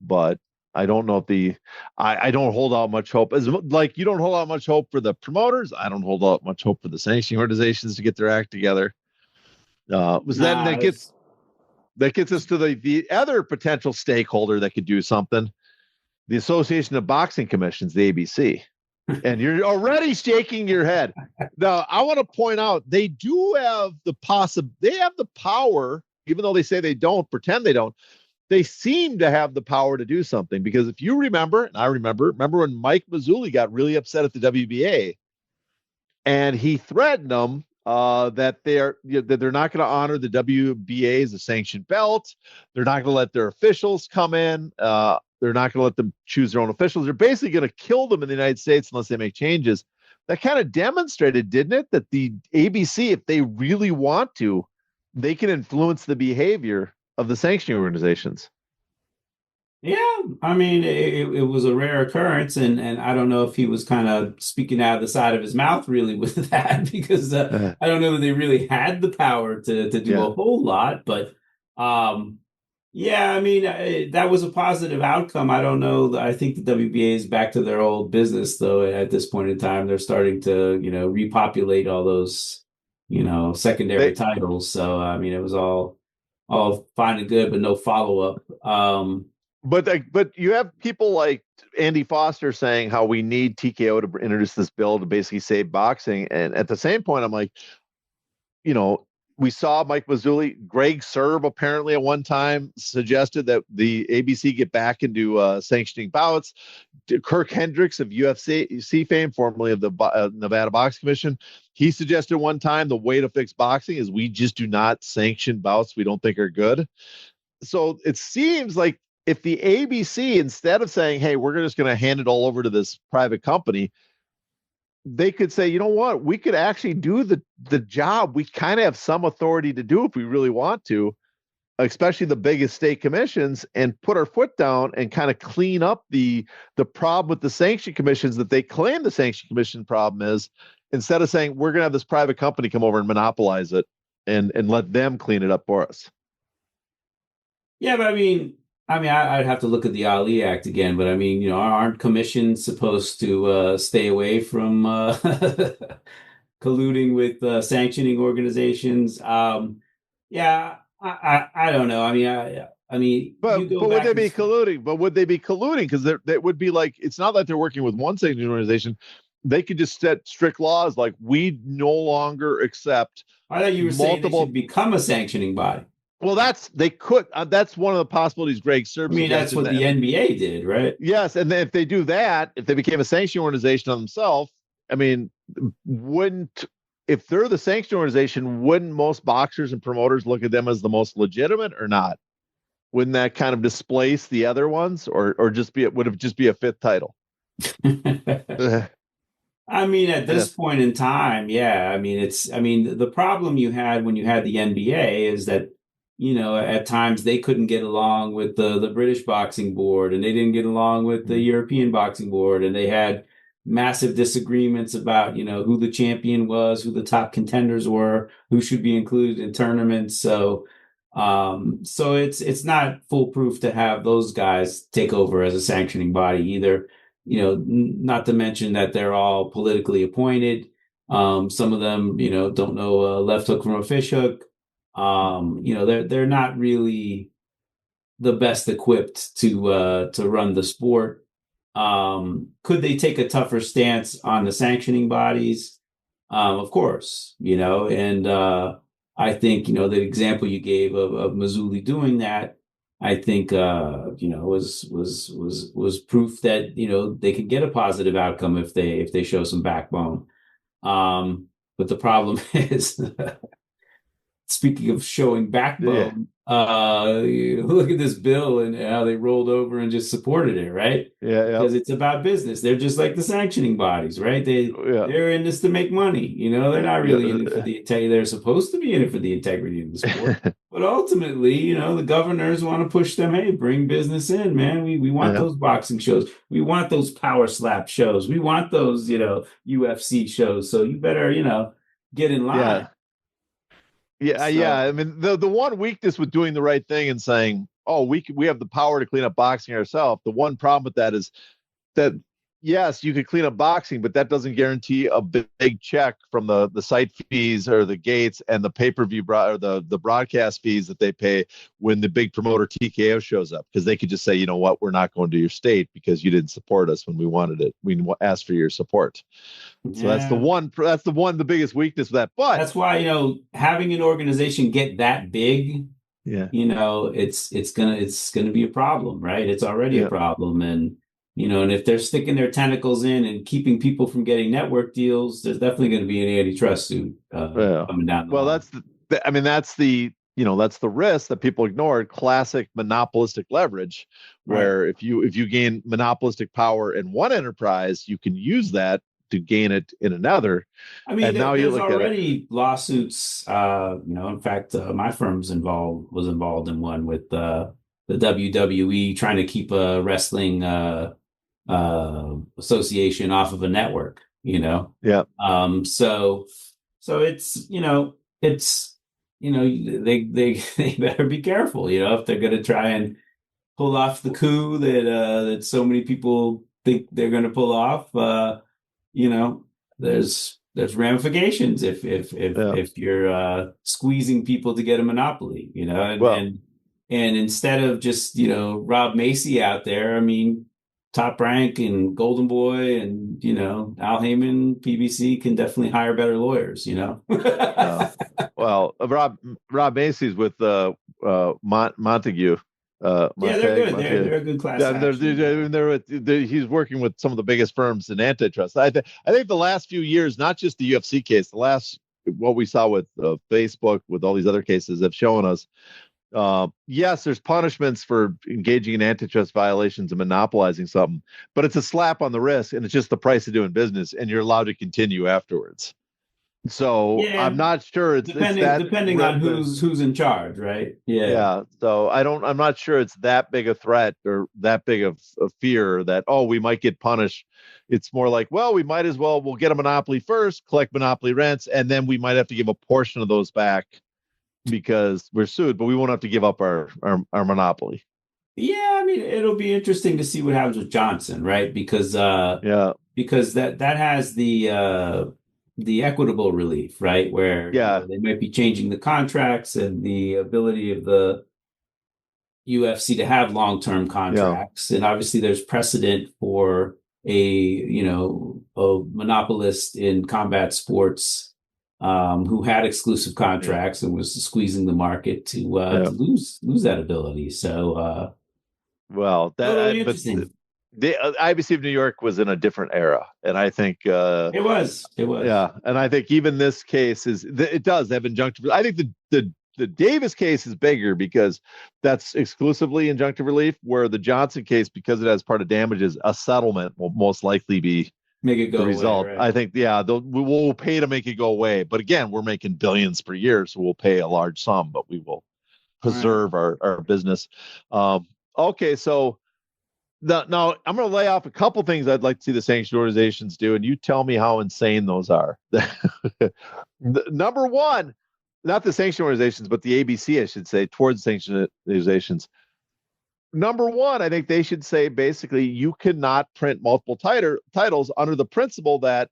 S2: but I don't know if I don't hold out much hope. As like you don't hold out much hope for the promoters, I don't hold out much hope for the sanctioning organizations to get their act together. Was then
S3: Nah,
S2: that gets us to the other potential stakeholder that could do something, the Association of Boxing Commissions, the ABC. And you're already shaking your head. Now, I want to point out they do have they have the power, even though they say they don't, pretend they don't. They seem to have the power to do something, because if you remember, and I remember when Mike Mazzulli got really upset at the WBA and he threatened them that they're not going to honor the WBA as a sanctioned belt. They're not going to let their officials come in. They're not going to let them choose their own officials. They're basically going to kill them in the United States unless they make changes. That kind of demonstrated, didn't it, that the ABC, if they really want to, they can influence the behavior of the sanctioning organizations.
S3: Yeah, I mean, it was a rare occurrence, and I don't know if he was kind of speaking out of the side of his mouth really with that, because I don't know that they really had the power to do
S2: Yeah.
S3: a whole lot. But yeah, I mean, that was a positive outcome. I don't know. I think the WBA is back to their old business, though. At this point in time, they're starting to, repopulate all those, secondary
S2: They,
S3: titles. So I mean, it was all fine and good, but no follow up.
S2: but you have people like Andy Foster saying how we need TKO to introduce this bill to basically save boxing. And at the same point, I'm like, we saw Mike Mazzulli. Greg Serb apparently at one time suggested that the ABC get back into sanctioning bouts. Kirk Hendricks of UFC fame, formerly of the Nevada Boxing Commission, he suggested one time the way to fix boxing is we just do not sanction bouts we don't think are good. So it seems like if the ABC, instead of saying, hey, we're just going to hand it all over to this private company, they could say, you know what, we could actually do the job. We kind of have some authority to do if we really want to, especially the biggest state commissions, and put our foot down and kind of clean up the problem with the sanction commissions that they claim the sanction commission problem is, instead of saying we're going to have this private company come over and monopolize it and let them clean it up for us.
S3: Yeah, but I'd have to look at the Ali Act again, but aren't commissions supposed to stay away from colluding with sanctioning organizations? Yeah, I don't know.
S2: But would they be colluding? But would they be colluding? Because that would be like, it's not like they're working with one sanctioning organization. They could just set strict laws like we no longer accept.
S3: I thought you were saying they should become a sanctioning body.
S2: Well, that's one of the possibilities Greg Serb.
S3: That's what the NBA did, right?
S2: Yes, and if they do that, if they became a sanctioning organization on themselves, if they're the sanctioning organization, wouldn't most boxers and promoters look at them as the most legitimate or not? Wouldn't that kind of displace the other ones, or would it just be a fifth title?
S3: At this point in time, yeah. The problem you had when you had the NBA is that, at times they couldn't get along with the British Boxing Board, and they didn't get along with the European Boxing Board, and they had massive disagreements about, who the champion was, who the top contenders were, who should be included in tournaments. So it's not foolproof to have those guys take over as a sanctioning body either. Not to mention that they're all politically appointed. Some of them, don't know a left hook from a fish hook. They're not really the best equipped to run the sport. Could they take a tougher stance on the sanctioning bodies? Of course, and I think, the example you gave of Mazzulli doing that, I think, was proof that, they could get a positive outcome if they show some backbone. But the problem is, speaking of showing backbone, look at this bill and how they rolled over and just supported it, right?
S2: Yeah.
S3: Because it's about business. They're just like the sanctioning bodies, right? They're in this to make money. They're not really in it for the integrity. They're supposed to be in it for the integrity of the sport. But ultimately, the governors want to push them. Hey, bring business in, man. We want those boxing shows. We want those power slap shows. We want those, UFC shows. So you better, get in line.
S2: Yeah. The one weakness with doing the right thing and saying, oh, we have the power to clean up boxing ourselves. The one problem with that is that, yes, you could clean up boxing, but that doesn't guarantee a big check from the site fees or the gates and the pay-per-view or the broadcast fees that they pay when the big promoter TKO shows up, because they could just say, you know what, we're not going to your state because you didn't support us when we wanted it. We asked for your support. So that's the biggest weakness of that. But
S3: that's why, having an organization get that big, it's gonna be a problem, right? It's already a problem. And and if they're sticking their tentacles in and keeping people from getting network deals, there's definitely going to be an antitrust suit coming down the line.
S2: That's the risk that people ignored. Classic monopolistic leverage, where if you gain monopolistic power in one enterprise, you can use that to gain it in another.
S3: There's already lawsuits. In fact, my firm was involved in one with the WWE trying to keep a wrestling association off of a network. So it's they better be careful. If they're going to try and pull off the coup that so many people think they're going to pull off. There's ramifications if you're squeezing people to get a monopoly. And instead of just Rob Macy out there, Top Rank and Golden Boy and Al Heyman, PBC can definitely hire better lawyers.
S2: Well, Rob Macy's with Montague.
S3: Yeah, they're good.
S2: Montague.
S3: They're a good class
S2: Yeah,
S3: action.
S2: he's working with some of the biggest firms in antitrust. I think the last few years, not just the UFC case, what we saw with Facebook, with all these other cases, have shown us. Yes, there's punishments for engaging in antitrust violations and monopolizing something, but it's a slap on the wrist, and it's just the price of doing business, and you're allowed to continue afterwards. So
S3: Yeah,
S2: I'm not sure it's that
S3: depending on who's in charge, right? Yeah.
S2: yeah. So I'm not sure it's that big a threat or that big of a fear that, oh, we might get punished. It's more like, well, we'll get a monopoly first, collect monopoly rents, and then we might have to give a portion of those back because we're sued, but we won't have to give up our monopoly.
S3: Yeah, I mean, it'll be interesting to see what happens with Johnson, right? Because
S2: Yeah.
S3: because that has the equitable relief, right? Where
S2: Yeah.
S3: they might be changing the contracts and the ability of the UFC to have long-term
S2: Yeah.
S3: contracts. And obviously there's precedent for a monopolist in combat sports who had exclusive contracts and was squeezing the market to lose that ability. So
S2: well,
S3: totally interesting.
S2: The IBC of New York was in a different era, and I think
S3: it was.
S2: Yeah, and I think even this case it does have injunctive. I think the Davis case is bigger because that's exclusively injunctive relief, where the Johnson case, because it has part of damages, a settlement will most likely be
S3: make it go
S2: the result.
S3: away, right?
S2: I think, yeah, we'll pay to make it go away. But again, we're making billions per year, so we'll pay a large sum, but we will preserve our business. Okay, so now I'm going to lay off a couple things I'd like to see the sanctioned organizations do, and you tell me how insane those are. Number one, not the sanctioned organizations, but the ABC, I should say, towards sanctioned organizations. Number one, I think they should say basically you cannot print multiple titles under the principle that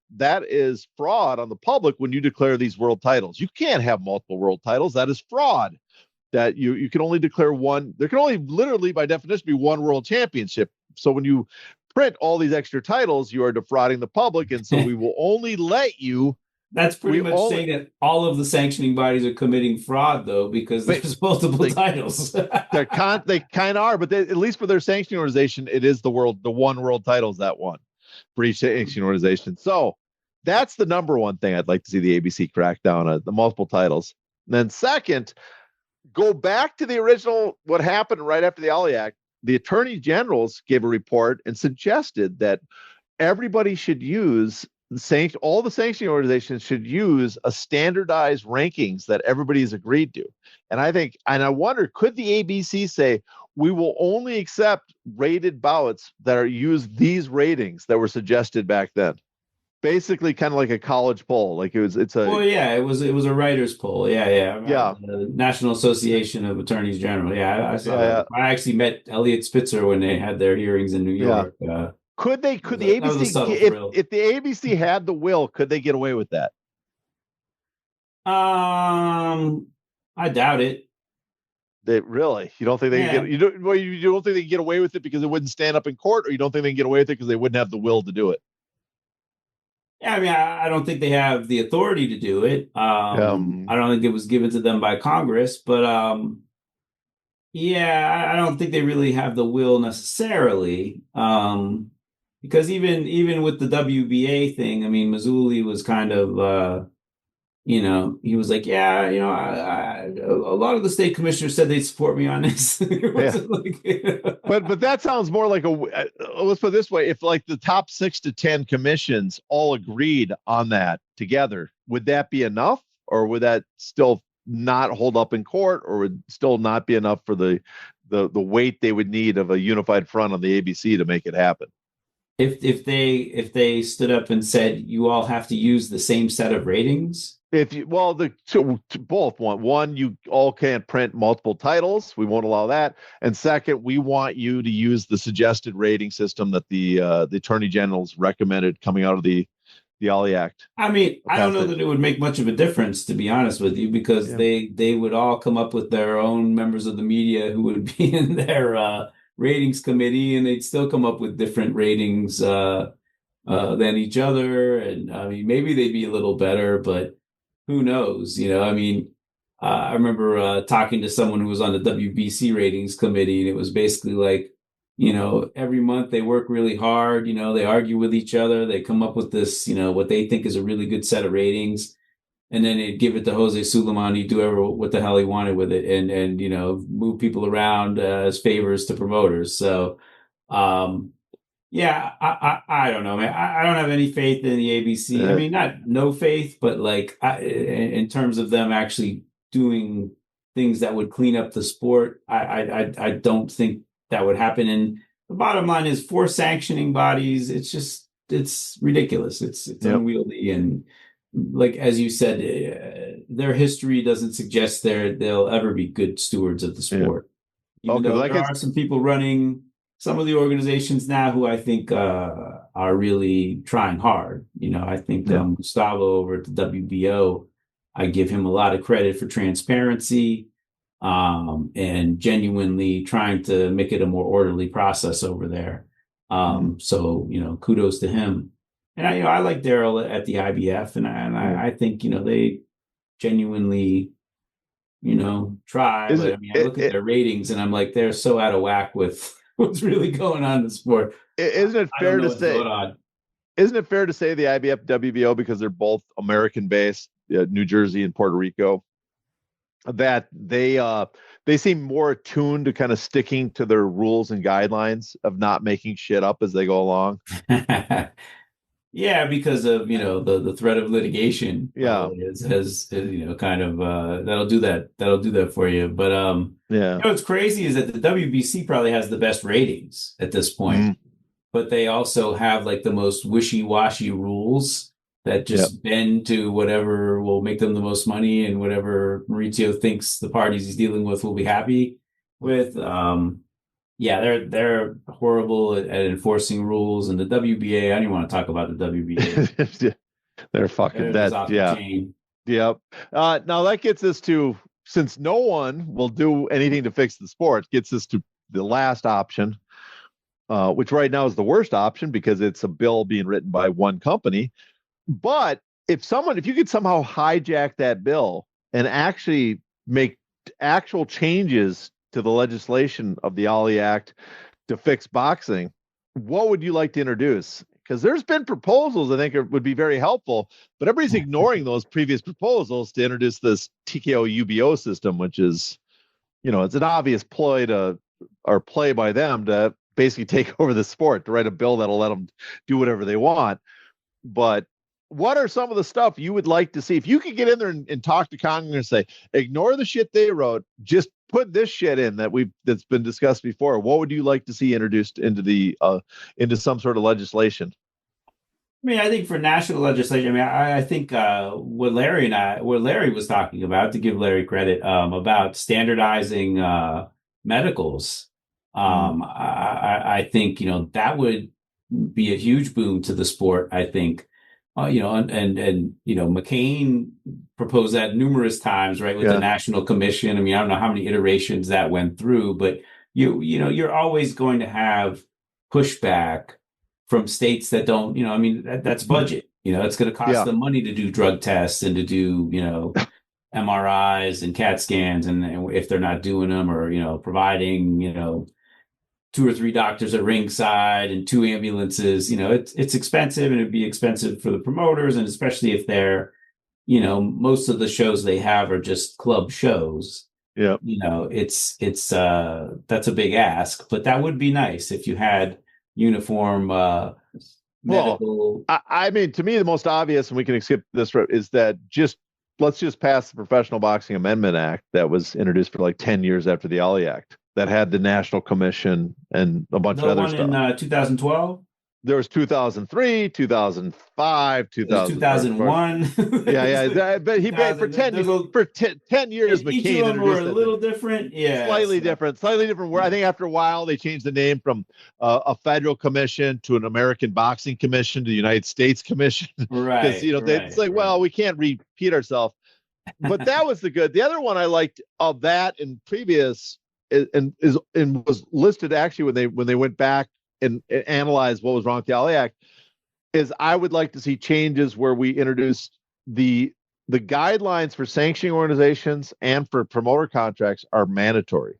S2: is fraud on the public when you declare these world titles. You can't have multiple world titles. That is fraud. That you can only declare one. There can only literally, by definition, be one world championship. So when you print all these extra titles, you are defrauding the public. And so we will only let you.
S3: That's pretty much saying that all of the sanctioning bodies are committing fraud, though, because there's multiple titles.
S2: They kind of are, but at least for their sanctioning organization, it is the one world titles that won for each sanctioning organization. So that's the number one thing I'd like to see the ABC crack down on, the multiple titles. And then second, go back to the original, what happened right after the Ali Act. The attorney generals gave a report and suggested that everybody should use all the sanctioning organizations should use a standardized rankings that everybody's agreed to. And I wonder, could the ABC say, we will only accept rated bouts that are used these ratings that were suggested back then? Basically kind of like a college poll. Like it was
S3: a writer's poll. Yeah.
S2: The
S3: National Association of Attorneys General. Yeah, I saw that. I actually met Elliot Spitzer when they had their hearings in New York.
S2: Could the ABC, if the ABC had the will, could they get away with that?
S3: I doubt it.
S2: You don't think they can get, you don't think they can get away with it because it wouldn't stand up in court, or you don't think they can get away with it because they wouldn't have the will to do it?
S3: Yeah, I mean, I don't think they have the authority to do it. I don't think it was given to them by Congress, but I don't think they really have the will necessarily. Because even with the WBA thing, I mean, Mazzulli was kind of, he was like, a lot of the state commissioners said they'd support me on this.
S2: But that sounds more like let's put it this way. If like the top 6 to 10 commissions all agreed on that together, would that be enough? Or would that still not hold up in court, or would still not be enough for the weight they would need of a unified front on the ABC to make it happen?
S3: If they stood up and said you all have to use the same set of ratings,
S2: both want one, you all can't print multiple titles, we won't allow that, and second, we want you to use the suggested rating system that the attorney generals recommended coming out of the Ali Act.
S3: I mean, I don't know that it would make much of a difference, to be honest with you, because they would all come up with their own members of the media who would be in their ratings committee, and they'd still come up with different ratings than each other. And I mean, maybe they'd be a little better, but who knows? I mean, I remember talking to someone who was on the WBC ratings committee, and it was basically like, every month they work really hard, they argue with each other, they come up with this, what they think is a really good set of ratings, and then they'd give it to Jose Sulaiman, he'd do what the hell he wanted with it, and move people around as favors to promoters. So, yeah, I don't know, man. I don't have any faith in the ABC. I mean, not no faith, but like in terms of them actually doing things that would clean up the sport, I don't think that would happen. And the bottom line is, for sanctioning bodies, it's ridiculous. It's unwieldy, and like as you said, their history doesn't suggest they'll ever be good stewards of the sport. Even though there are some people running some of the organizations now who I think are really trying hard. I think Gustavo over at the WBO, I give him a lot of credit for transparency and genuinely trying to make it a more orderly process over there. So, kudos to him. And I like Daryl at the IBF, and I think, they genuinely, try. But I mean, I look at their ratings and I'm like, they're so out of whack with what's really going on in the sport.
S2: Isn't it fair to say? Isn't it fair to say the IBF WBO, because they're both American based, New Jersey and Puerto Rico, that they seem more attuned to kind of sticking to their rules and guidelines of not making shit up as they go along?
S3: Yeah, because of the threat of litigation.
S2: Yeah,
S3: has kind of that'll do that for you. But what's crazy is that the WBC probably has the best ratings at this point, but they also have like the most wishy-washy rules that just bend to whatever will make them the most money and whatever Maurizio thinks the parties he's dealing with will be happy with. They're horrible at enforcing rules, and the WBA, I don't even want to talk about the WBA.
S2: They're fucking dead. Yep. Now that gets us to, since no one will do anything to fix the sport, gets us to the last option, which right now is the worst option because it's a bill being written by one company. But if you could somehow hijack that bill and actually make actual changes to the legislation of the Ollie Act to fix boxing, what would you like to introduce? Because there's been proposals I think would be very helpful, but everybody's ignoring those previous proposals to introduce this TKO UBO system, which is, it's an obvious play by them to basically take over the sport, to write a bill that'll let them do whatever they want. But what are some of the stuff you would like to see? If you could get in there and talk to Congress and say, ignore the shit they wrote, just put this shit in that's been discussed before, what would you like to see introduced into some sort of legislation?
S3: I mean, I think for national legislation, I mean, I think what Larry was talking about, to give Larry credit, about standardizing medicals. I think, that would be a huge boon to the sport, I think. And McCain proposed that numerous times, right, with the National Commission. I mean, I don't know how many iterations that went through, but you're always going to have pushback from states that don't, I mean, that's budget. It's going to cost them money to do drug tests and to do, MRIs and CAT scans, and if they're not doing them, or providing, 2 or 3 doctors at ringside and 2 ambulances, it's expensive, and it'd be expensive for the promoters. And especially if they're, most of the shows they have are just club shows. Yeah. It's that's a big ask, but that would be nice if you had uniform medical.
S2: Well, I mean, to me, the most obvious, and we can skip this, is that let's just pass the Professional Boxing Amendment Act that was introduced for like 10 years after the Ollie Act, that had the National Commission and a bunch of other stuff.
S3: In 2012?
S2: There was 2003, 2005,
S3: 2001.
S2: Yeah. But he paid for 10 years.
S3: Each of them were a little different. Yeah.
S2: Slightly different. Where I think after a while they changed the name from a federal commission to an American Boxing Commission to the United States Commission.
S3: Right.
S2: Because, it's like, well, we can't repeat ourselves. But that was the other one I liked of that in previous and was listed actually when they went back and analyzed what was wrong with the Ollie Act, is I would like to see changes where we introduced the the guidelines for sanctioning organizations and for promoter contracts are mandatory.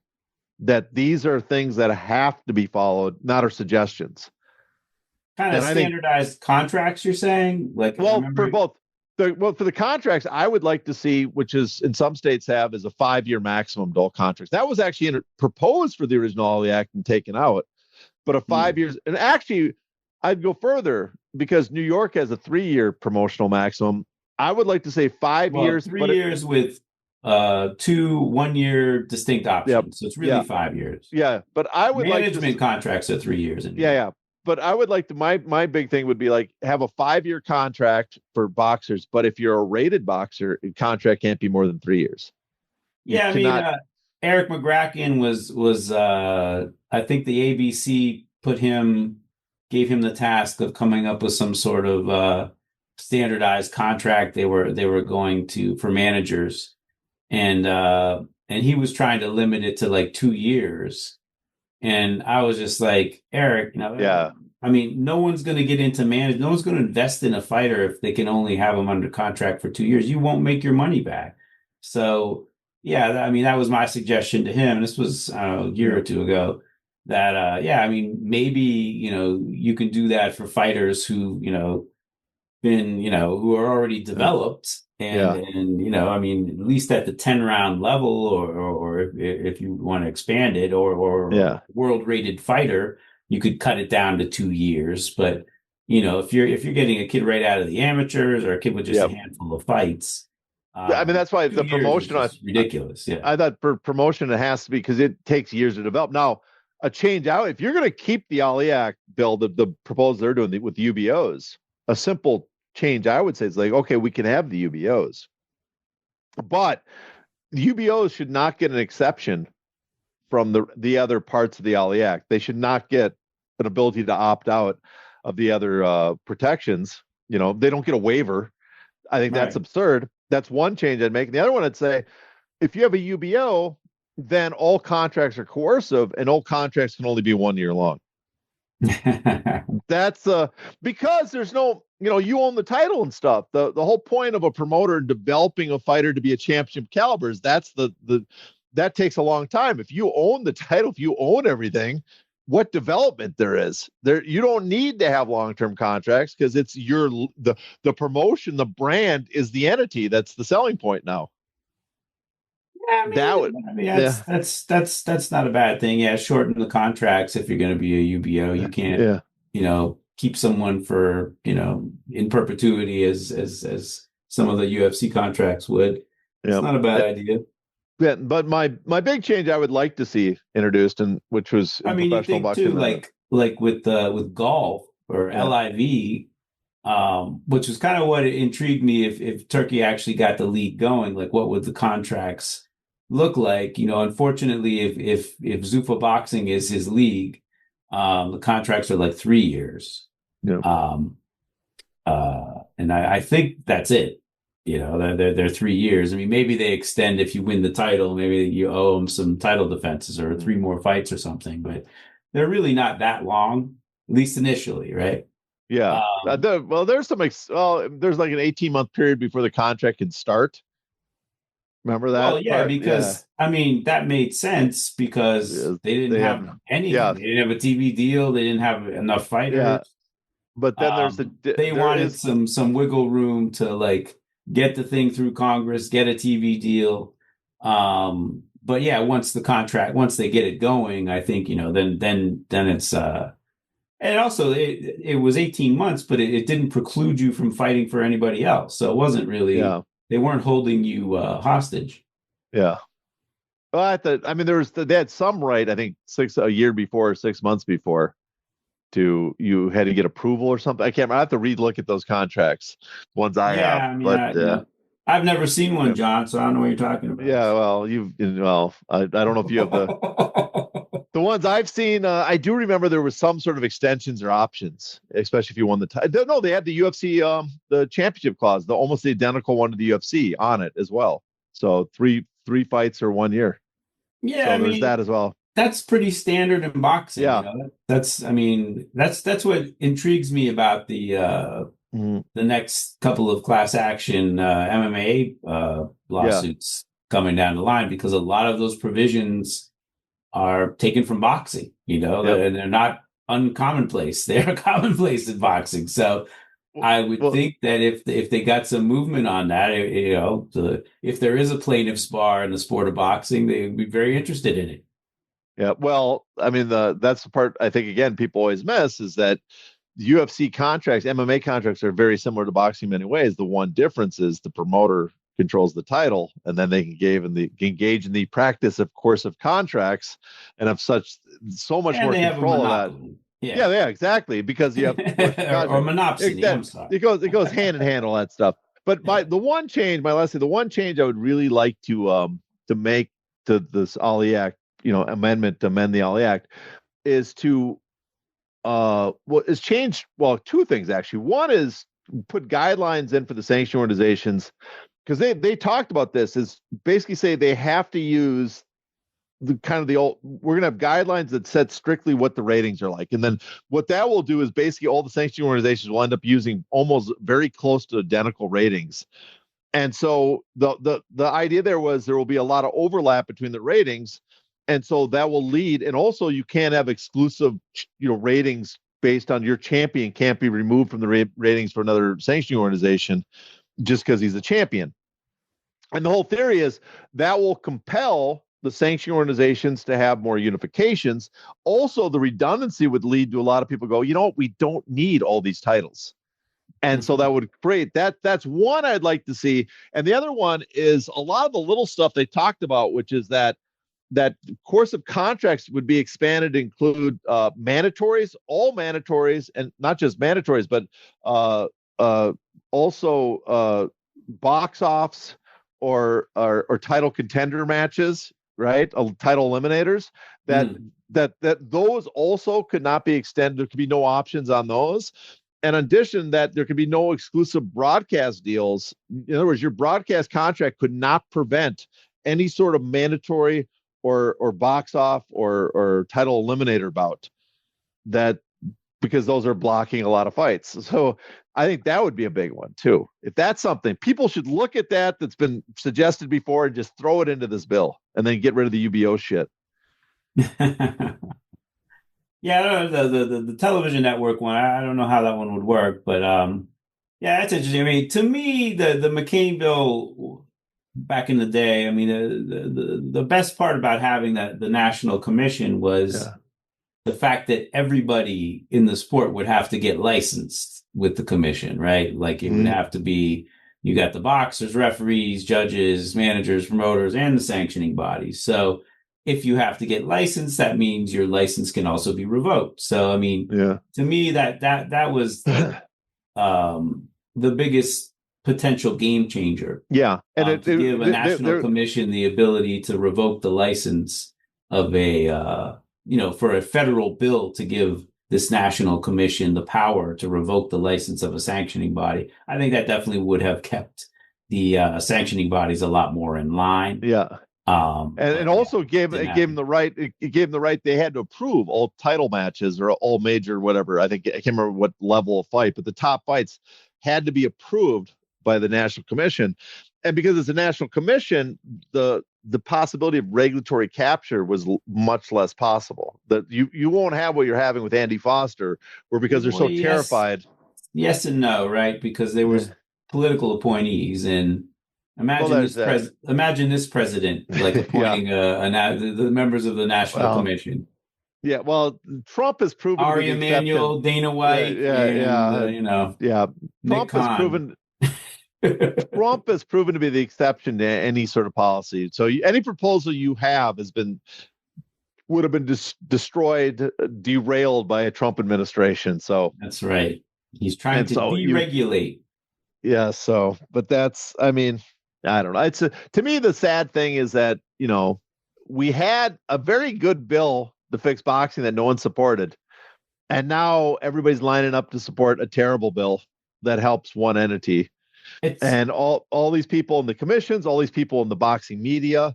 S2: That these are things that have to be followed, not are suggestions.
S3: Kind of
S2: And I think,
S3: standardized contracts, you're saying? Like, I
S2: well,
S3: remember.
S2: for both, for the contracts, I would like to see, which is in some states have, is a 5-year maximum to all contracts. That was actually proposed for the original Ali Act and taken out, but a 5 years. And actually, I'd go further because New York has a 3-year promotional maximum. I would like to say 5 years,
S3: 3 years with 2 1-year distinct options. So it's really 5 years.
S2: Yeah, but I would
S3: management contracts are 3 years.
S2: Yeah. But I would like to, my big thing would be like have a 5-year contract for boxers. But if you're a rated boxer, a contract can't be more than 3 years.
S3: Eric McGracken was I think the ABC gave him the task of coming up with some sort of standardized contract they were going to for managers, and he was trying to limit it to like 2 years. And I was just like, Eric, I mean, no one's going to get into manage. No one's going to invest in a fighter if they can only have him under contract for 2 years. You won't make your money back. So, yeah, I mean, that was my suggestion to him. This was a year or two ago. That, I mean, maybe, you can do that for fighters who, who are already developed. And I mean, at least at the 10-round level, or if you want to expand it, or world rated fighter, you could cut it down to 2 years. But if you're getting a kid right out of the amateurs, or a kid with just a handful of fights,
S2: I mean, that's why the promotion
S3: is ridiculous. Yeah,
S2: I thought for promotion it has to be, because it takes years to develop. Now, a change out, if you're going to keep the Ali Act bill, the proposal they're doing with the UBOs, a simple change I would say is like, okay, we can have the UBOs, but the UBOs should not get an exception from the other parts of the Ali Act. They should not get an ability to opt out of the other protections. They don't get a waiver. I think that's absurd. That's one change I'd make. And the other one I'd say, if you have a UBO, then all contracts are coercive, and all contracts can only be 1 year long. That's because there's no, you own the title and stuff. The whole point of a promoter developing a fighter to be a championship caliber is that takes a long time. If you own the title, if you own everything, what development there is there, you don't need to have long-term contracts, because it's the promotion, the brand is the entity. That's the selling point now.
S3: Yeah, that's not a bad thing. Yeah, shorten the contracts if you're going to be a UBO. You can't, keep someone for in perpetuity as some of the UFC contracts would. It's not a bad idea.
S2: Yeah, but my big change I would like to see introduced, and which was professional boxing,
S3: too, like with golf or LIV. Which was kind of what intrigued me. If Turkey actually got the league going, like what would the contracts look like? Unfortunately, if Zuffa Boxing is his league, the contracts are like 3 years.
S2: Yeah.
S3: And I think that's it. They're 3 years. I mean, maybe they extend if you win the title. Maybe you owe them some title defenses or 3 more fights or something. But they're really not that long, at least initially, right?
S2: Yeah. There's there's like an 18-month period before the contract can start. Remember that?
S3: Well, yeah, because I mean that made sense, because they didn't have anything.
S2: Yeah.
S3: They didn't have a TV deal. They didn't have enough fighters.
S2: Yeah. But then
S3: they wanted some wiggle room to like get the thing through Congress, get a TV deal. But yeah, once they get it going, I think then it's and also it was 18 months, but it didn't preclude you from fighting for anybody else. So it wasn't really, they weren't holding you hostage.
S2: Yeah. Well, they had some right, I think a year before, 6 months before, you had to get approval or something. I can't remember. I have to look at those contracts, ones I have.
S3: I mean, I've never seen one, John, so I don't know what you're talking about.
S2: Yeah, well, I don't know if you have the ones I've seen. I do remember there was some sort of extensions or options, especially if you won the title. No, they had the UFC, the championship clause, almost the identical one to the UFC on it as well. So three fights or 1 year.
S3: Yeah,
S2: so there's that as well.
S3: That's pretty standard in boxing.
S2: Yeah,
S3: that's what intrigues me about the
S2: Mhm.
S3: the next couple of class action MMA lawsuits coming down the line, because a lot of those provisions are taken from boxing,
S2: Yep.
S3: and they're not uncommonplace. They're commonplace in boxing. So I would
S2: Well,
S3: think that if they got some movement on that, if there is a plaintiff's bar in the sport of boxing, they would be very interested in it.
S2: yeah. Well, I mean, that's the part I think again people always miss is that UFC contracts, MMA contracts are very similar to boxing in many ways. The one difference is the promoter controls the title, and then they can engage in the practice of course of contracts and have so much
S3: And
S2: more
S3: they have a
S2: control of that.
S3: monopoly.
S2: Yeah,
S3: Yeah.
S2: yeah, exactly. Because you have course of
S3: or
S2: contract.
S3: monopsony. I'm
S2: That
S3: sorry.
S2: it goes hand in hand, all that stuff. But
S3: Yeah.
S2: the one change I would really like to make to this Ali Act, amendment to amend the Ali Act is to is change, well, two things actually. One is put guidelines in for the sanction organizations, because they talked about this, is basically say they have to use the kind of the old, we're going to have guidelines that set strictly what the ratings are like. And then what that will do is basically all the sanctioning organizations will end up using almost very close to identical ratings. And so the idea there was there will be a lot of overlap between the ratings. And so that will lead, and also you can't have exclusive, ratings based on your champion can't be removed from the ratings for another sanctioning organization just because he's a champion. And the whole theory is that will compel the sanctioning organizations to have more unifications. Also, the redundancy would lead to a lot of people go, we don't need all these titles. And so that would create that's one I'd like to see. And the other one is a lot of the little stuff they talked about, which is that course of contracts would be expanded to include mandatories, all mandatories, and not just mandatories, but also box offs or title contender matches, right? Title eliminators. That those also could not be extended. There could be no options on those. And in addition, that there could be no exclusive broadcast deals. In other words, your broadcast contract could not prevent any sort of mandatory or box off or title eliminator bout, that because those are blocking a lot of fights. So I think that would be a big one too. If that's something people should look at, that's been suggested before, and just throw it into this bill and then get rid of the UBO shit.
S3: Yeah, the television network one, I don't know how that one would work, but yeah, that's interesting. I mean, to me, the McCain bill back in the day, I mean, the best part about having the National Commission was the fact that everybody in the sport would have to get licensed with the commission, right? Like it would have to be, you got the boxers, referees, judges, managers, promoters, and the sanctioning bodies. So if you have to get licensed, that means your license can also be revoked. So, I mean, to me, that was like, the biggest potential game changer.
S2: Yeah. And
S3: to give a national commission the ability to revoke the license of for a federal bill to give this national commission the power to revoke the license of a sanctioning body. I think that definitely would have kept the sanctioning bodies a lot more in line.
S2: Yeah. And also gave them the right. It gave them the right. They had to approve all title matches or all major whatever. I can't remember what level of fight, but the top fights had to be approved by the National Commission. And because it's a National Commission, the possibility of regulatory capture was much less possible. That you won't have what you're having with Andy Foster, where because they're so terrified.
S3: Yes and no, right? Because there was political appointees, and imagine this president like appointing the members of the National Commission.
S2: Yeah, well, Trump has proven
S3: Ari Emanuel, Dana White,
S2: Trump has proven. Trump has proven to be the exception to any sort of policy. So any proposal you have would have been destroyed, derailed by a Trump administration. So
S3: that's right. He's trying to deregulate.
S2: But that's, I mean, I don't know. To me, the sad thing is that, we had a very good bill to fix boxing that no one supported. And now everybody's lining up to support a terrible bill that helps one entity. And all these people in the commissions, all these people in the boxing media,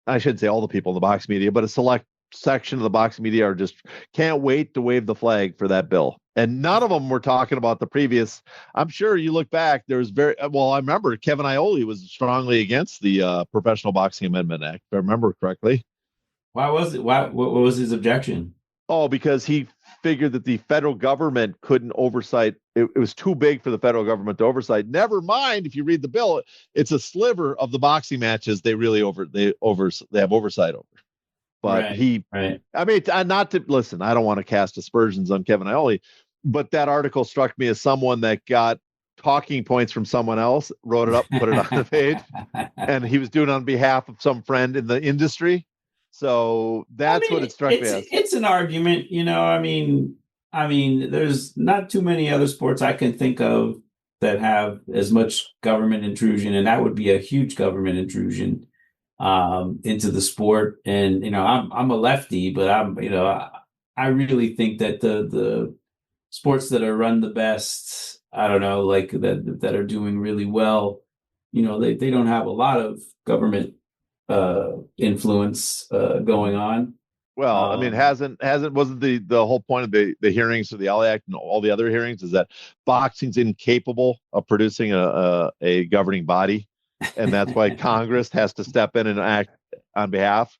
S2: I shouldn't say all the people in the boxing media, but a select section of the boxing media are just can't wait to wave the flag for that bill. And none of them were talking about the previous. I'm sure you look back, there was very well. I remember Kevin Iole was strongly against the Professional Boxing Amendment Act, if I remember correctly.
S3: Why was it? What was his objection?
S2: Oh, because he figured that the federal government couldn't oversight. It was too big for the federal government to oversight. Never mind, if you read the bill, it's a sliver of the boxing matches they have oversight over. But
S3: right.
S2: I mean, not to listen, I don't want to cast aspersions on Kevin Iole, but that article struck me as someone that got talking points from someone else, wrote it up, put it on the page, and he was doing it on behalf of some friend in the industry. So that's what it struck me as.
S3: It's an argument, you know. I mean, there's not too many other sports I can think of that have as much government intrusion, and that would be a huge government intrusion into the sport. And you know, I'm a lefty, but I really think that the sports that are run the best, I don't know, like that are doing really well, you know, they don't have a lot of government influence going on.
S2: Well, I mean, wasn't the whole point of the hearings of the LA Act and all the other hearings is that boxing's incapable of producing a governing body, and that's why Congress has to step in and act on behalf,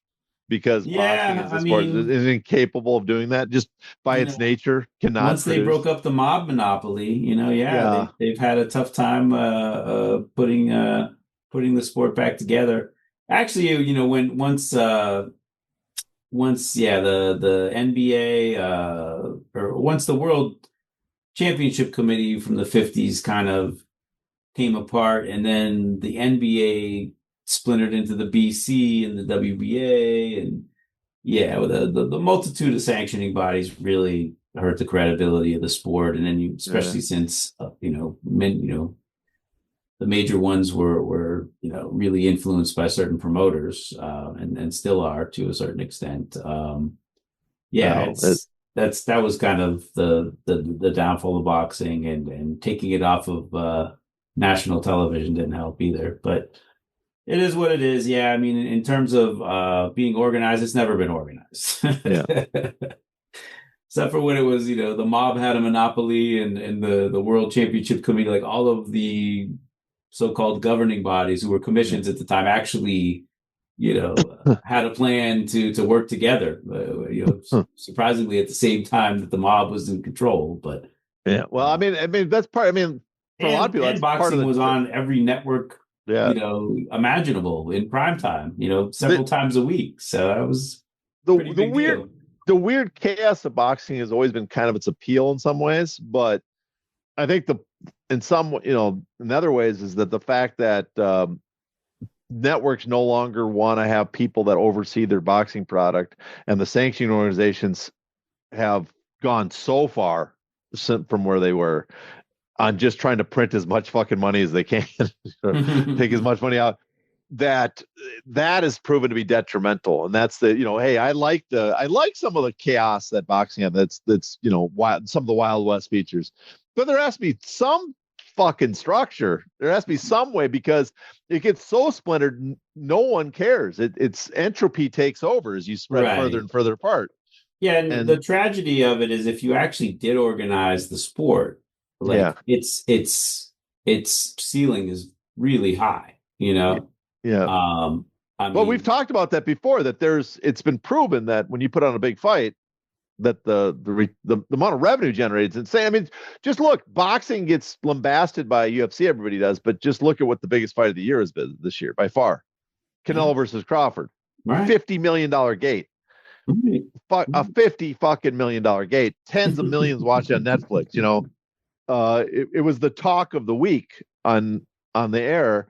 S2: because boxing as a sport is incapable of doing that just by its nature. Cannot.
S3: Once they broke up the mob monopoly, you know, they've had a tough time putting the sport back together. Actually, you know, once the NBA or once the World Championship Committee from the 50s kind of came apart, and then the NBA splintered into the BC and the WBA, and the multitude of sanctioning bodies really hurt the credibility of the sport. And then especially since the major ones were really influenced by certain promoters, and still are to a certain extent. That was kind of the downfall of boxing, and taking it off of national television didn't help either. But it is what it is. Yeah, I mean, in terms of being organized, it's never been organized. Yeah. Except for when it was, the mob had a monopoly, and the World Championship Committee, like all of the so-called governing bodies who were commissions at the time actually, had a plan to work together, surprisingly at the same time that the mob was in control. But
S2: yeah, well, I mean, that's part, for a lot of people, that's
S3: boxing
S2: part of
S3: was on every network, imaginable in prime time, several times a week. So that was
S2: the weird chaos of boxing has always been kind of its appeal in some ways, but I think in other ways is that the fact that networks no longer want to have people that oversee their boxing product, and the sanctioning organizations have gone so far from where they were on just trying to print as much fucking money as they can, take as much money out, that has proven to be detrimental. And that's hey, I like some of the chaos that boxing had. That's wild, some of the Wild West features, but there has to be some fucking structure. There has to be some way, because it gets so splintered, no one cares. It's entropy takes over as you spread further and further apart.
S3: Yeah, and the tragedy of it is, if you actually did organize the sport, its ceiling is really high,
S2: Yeah. We've talked about that before, that it's been proven that when you put on a big fight, that the amount of revenue generated is insane. Just look, boxing gets lambasted by UFC, everybody does, but just look at what the biggest fight of the year has been this year by far. Canelo versus Crawford. Right. $50 million gate. A $50 fucking million gate. Tens of millions watched on Netflix. It was the talk of the week on the air.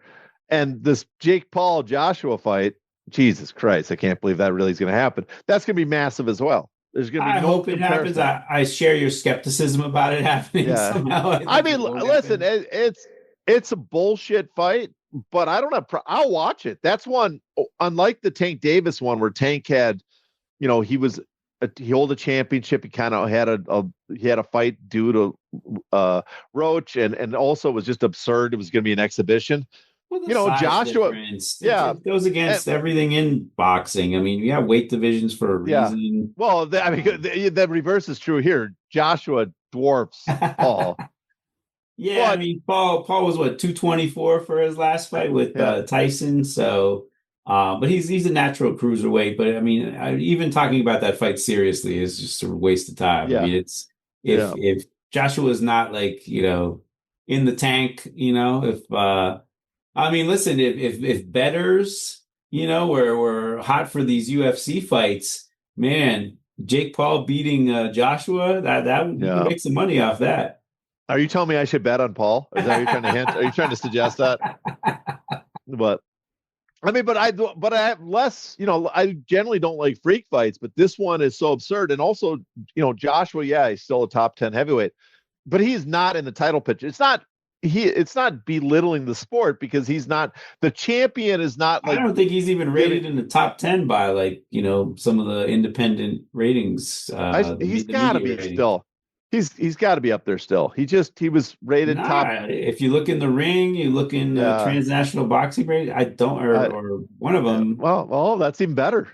S2: And this Jake Paul Joshua fight, Jesus Christ, I can't believe that really is going to happen. That's going to be massive as well. There's going to be
S3: I hope it happens. I share your skepticism about it happening somehow.
S2: Listen, it's a bullshit fight, but I don't have. I'll watch it. That's one, unlike the Tank Davis one, where Tank had, he held a championship. He kind of had a fight due to Roach, and also was just absurd. It was going to be an exhibition.
S3: Well, Joshua, it goes against everything in boxing. You have weight divisions for a reason.
S2: Well, the reverse is true here. Joshua dwarfs Paul.
S3: Yeah, I
S2: But
S3: mean, Paul was what, 224 for his last fight with Tyson. So, but he's a natural cruiserweight. But I mean, even talking about that fight seriously is just a waste of time. I
S2: yeah,
S3: mean, it's
S2: yeah.
S3: if Joshua is not like, in the tank, if I mean, listen, if bettors, were hot for these UFC fights, man, Jake Paul beating Joshua, that you can
S2: Yeah.
S3: make some money off that.
S2: Are you telling me I should bet on Paul? Is that what you're trying to hint? Are you trying to suggest that? But I mean, but I have less, I generally don't like freak fights, but this one is so absurd. And also, Joshua, yeah, he's still a top 10 heavyweight, but he's not in the title picture. It's not belittling the sport because he's not the champion is not
S3: I
S2: like
S3: don't think he's even rated in the top 10 by some of the independent ratings,
S2: he's
S3: the
S2: got to
S3: media
S2: be
S3: ratings.
S2: still. He's got to be up there still. He was rated top.
S3: If you look in the ring, you look in transnational boxing rating, I don't, or one of them.
S2: Well, that's even better.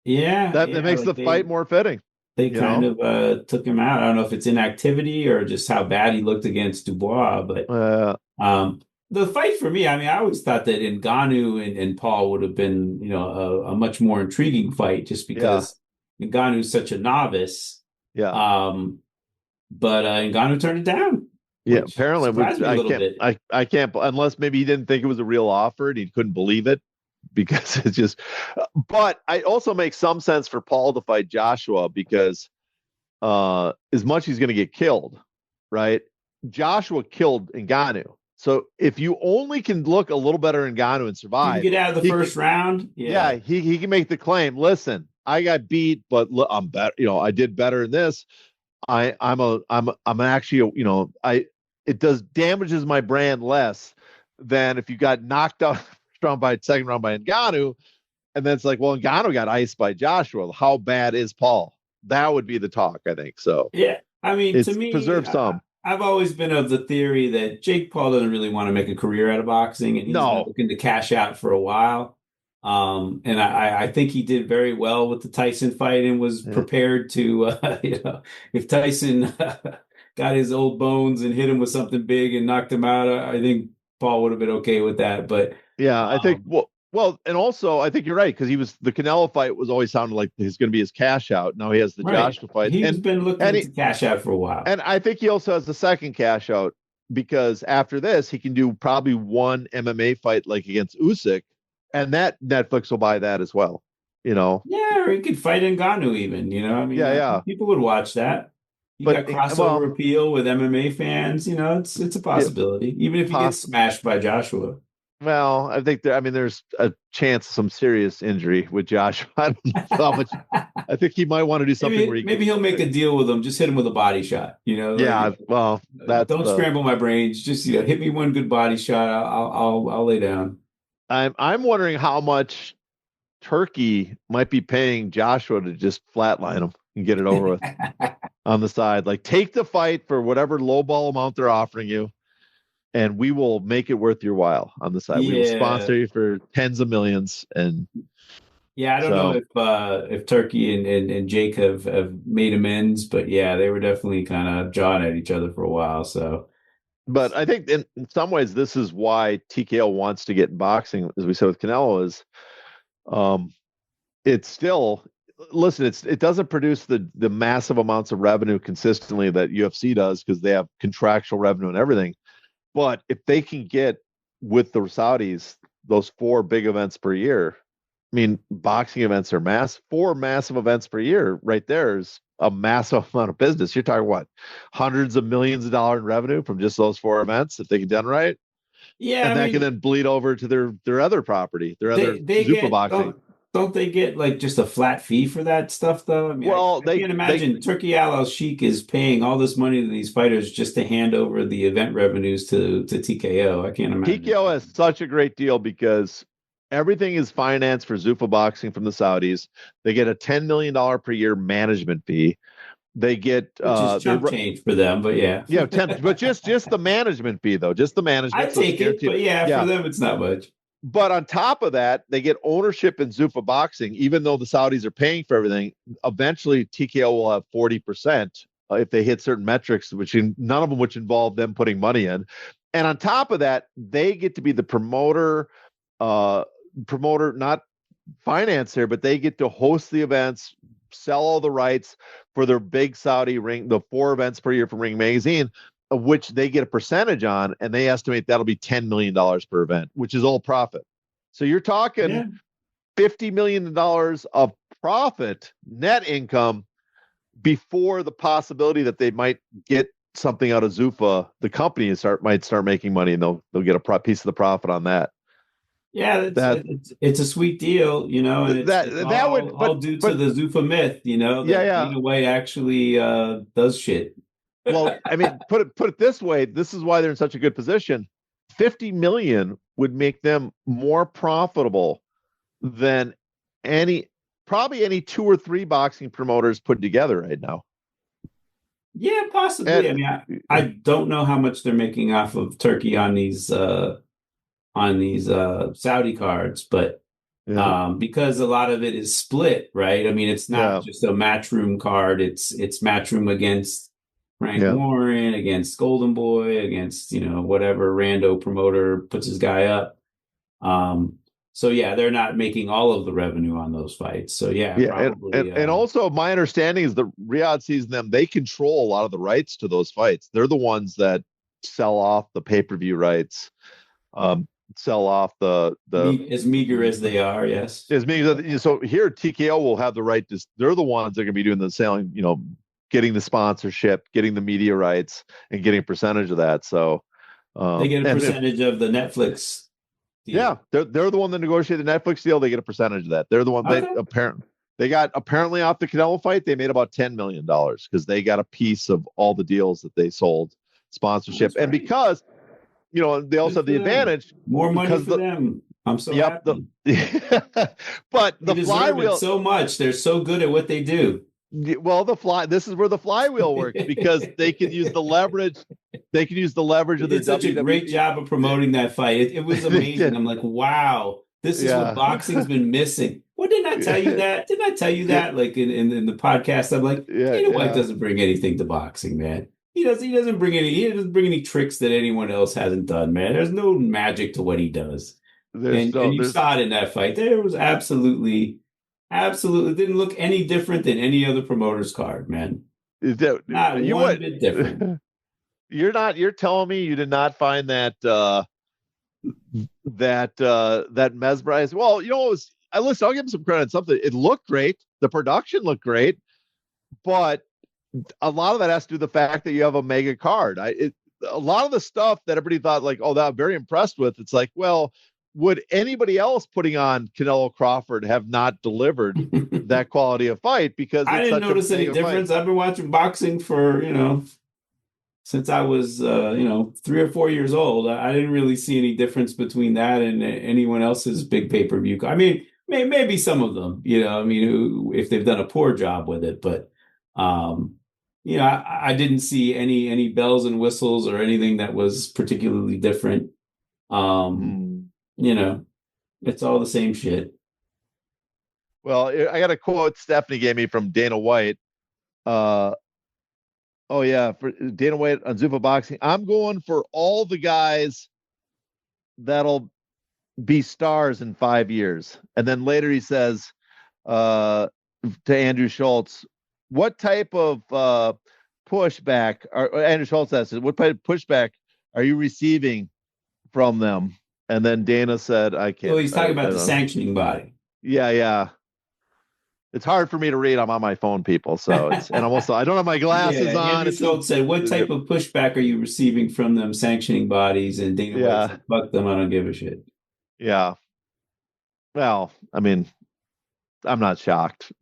S3: Yeah,
S2: That makes the fight more fitting.
S3: They kind of took him out. I don't know if it's inactivity or just how bad he looked against Dubois, but the fight for me, I mean, I always thought that Ngannou and Paul would have been, a much more intriguing fight just because Ngannou's such a novice.
S2: Yeah.
S3: But Ngannou turned it down.
S2: Yeah, apparently I can't unless maybe he didn't think it was a real offer and he couldn't believe it because it's just. But it also makes some sense for Paul to fight Joshua because as much he's going to get killed, right? Joshua killed Ngannou. So if you only can look a little better in Ngannou and survive,
S3: you can get out of the first round.
S2: Yeah, he can make the claim. Listen, I got beat, but look, I'm better. I did better in this. I'm actually, it does damages my brand less than if you got knocked out second round by Ngannou, and then it's like, well, Ngannou got iced by Joshua. How bad is Paul? That would be the talk, I think. So
S3: yeah, I mean, to me,
S2: preserve some.
S3: I've always been of the theory that Jake Paul doesn't really want to make a career out of boxing, and he's been looking to cash out for a while. And I think he did very well with the Tyson fight and was prepared to, if Tyson got his old bones and hit him with something big and knocked him out, I think Paul would have been okay with that. But
S2: yeah, I think well, and also I think you're right because the Canelo fight was always sounded like he's going to be his cash out. Now he has the Joshua fight.
S3: He's been looking to cash out for a while,
S2: and I think he also has the second cash out because after this he can do probably one MMA fight like against Usyk. And that Netflix will buy that as well, Yeah,
S3: or he could fight Ngannou even, I mean, people would watch that. You got crossover appeal with MMA fans, it's a possibility, even if he gets smashed by Joshua.
S2: Well, I think there's a chance of some serious injury with Joshua. I don't know how much. I think he might want to do something
S3: maybe he'll make a deal with him, just hit him with a body shot,
S2: Yeah, well,
S3: don't scramble my brains, just hit me one good body shot. I'll lay down.
S2: I'm wondering how much Turkey might be paying Joshua to just flatline him and get it over with on the side. Like, take the fight for whatever lowball amount they're offering you, and we will make it worth your while on the side. We will sponsor you for tens of millions. And
S3: I don't know if Turkey and Jake have made amends, but yeah, they were definitely kind of jawing at each other for a while. So.
S2: But I think in some ways, this is why TKO wants to get in boxing, as we said with Canelo, is it's still, listen, it doesn't produce the massive amounts of revenue consistently that UFC does because they have contractual revenue and everything. But if they can get with the Saudis, those 4 big events per year, I mean, boxing events are 4 massive events per year right there is a massive amount of business. You're talking what, hundreds of millions of dollars in revenue from just those 4 events if they get done right.
S3: Yeah,
S2: and that can then bleed over to their other property, their other Zuffa Boxing.
S3: Don't they get like just a flat fee for that stuff though? I mean, I can't imagine Turkey Al Sheikh is paying all this money to these fighters just to hand over the event revenues to TKO. I can't imagine.
S2: TKO has such a great deal because everything is financed for Zuffa Boxing from the Saudis. They get a $10 million per year management fee. They get
S3: which is chump change for them, but yeah,
S2: but just the management fee though, just the management.
S3: I take it, but for them it's not much.
S2: But on top of that, they get ownership in Zuffa Boxing, even though the Saudis are paying for everything. Eventually, TKO will have 40% if they hit certain metrics, none of them which involve them putting money in. And on top of that, they get to be the promoter, not financier, but they get to host the events, sell all the rights for their big Saudi ring, the 4 events per year from Ring Magazine, of which they get a percentage on, and they estimate that'll be $10 million per event, which is all profit. So you're talking $50 million of profit, net income, before the possibility that they might get something out of Zuffa, the company, and might start making money, and they'll get a piece of the profit on that.
S3: Yeah, it's a sweet deal, and it's all due to the Zuffa myth, that Dana White actually does shit.
S2: Well, I mean, put it this way, this is why they're in such a good position. 50 million would make them more profitable than probably any 2 or 3 boxing promoters put together right now.
S3: Yeah, possibly. I don't know how much they're making off of Turkey on these Saudi cards, but because a lot of it is split, right? I mean, it's not just a matchroom card. It's matchroom against Frank Warren, against Golden Boy, against whatever rando promoter puts his guy up. So they're not making all of the revenue on those fights. So probably.
S2: And also, my understanding is that Riyadh sees them; they control a lot of the rights to those fights. They're the ones that sell off the pay-per-view rights, sell off the
S3: as meager as they are. Yes,
S2: as meager. So here, TKO will have the right to. They're the ones that are going to be doing the selling. Getting the sponsorship, getting the media rights, and getting a percentage of that. So
S3: they get a percentage of the Netflix deal.
S2: Yeah, they're the one that negotiated the Netflix deal. They get a percentage of that. They're the one they got apparently off the Canelo fight. They made about $10 million because they got a piece of all the deals that they sold, sponsorship, and because they also have the advantage.
S3: More money for them. I'm so happy.
S2: But the flywheel
S3: so much. They're so good at what they do.
S2: Well, this is where the flywheel works because they can use the leverage. They can use the leverage of their.
S3: Did such a great job of promoting that fight. It was amazing. I'm like, wow, this is what boxing's been missing. Well, didn't I tell you that? Didn't I tell you that? Like in the podcast, I'm like, White doesn't bring anything to boxing, man. He doesn't bring any tricks that anyone else hasn't done, man. There's no magic to what he does. And you saw it in that fight. There was absolutely didn't look any different than any other promoter's card, man. Not one bit different.
S2: You're telling me you did not find that mesmerized. Well, I'll give him some credit on something. It looked great. The production looked great, but a lot of that has to do with the fact that you have a mega card. A lot of the stuff that everybody thought like, oh, that I'm very impressed with. It's like, well, would anybody else putting on Canelo Crawford have not delivered that quality of fight? Because
S3: I didn't notice any difference. I've been watching boxing for, since I was, 3 or 4 years old. I didn't really see any difference between that and anyone else's big pay-per-view. I mean, maybe some of them, if they've done a poor job with it, but, I didn't see any bells and whistles or anything that was particularly different. It's all the same shit.
S2: Well, I got a quote Stephanie gave me from Dana White. For Dana White on Zuffa Boxing. I'm going for all the guys that'll be stars in 5 years. And then later he says to Andrew Schultz, what type of pushback, or Andrew Schultz asks, what type of pushback are you receiving from them? And then Dana said, I can't.
S3: Well, he's talking about the sanctioning body.
S2: Yeah. It's hard for me to read. I'm on my phone, people. So and also I don't have my glasses on.
S3: Andrew Schultz said, what type of pushback are you receiving from them sanctioning bodies? And Dana White said, fuck them, I don't give a shit. Yeah.
S2: Well, I mean, I'm not shocked.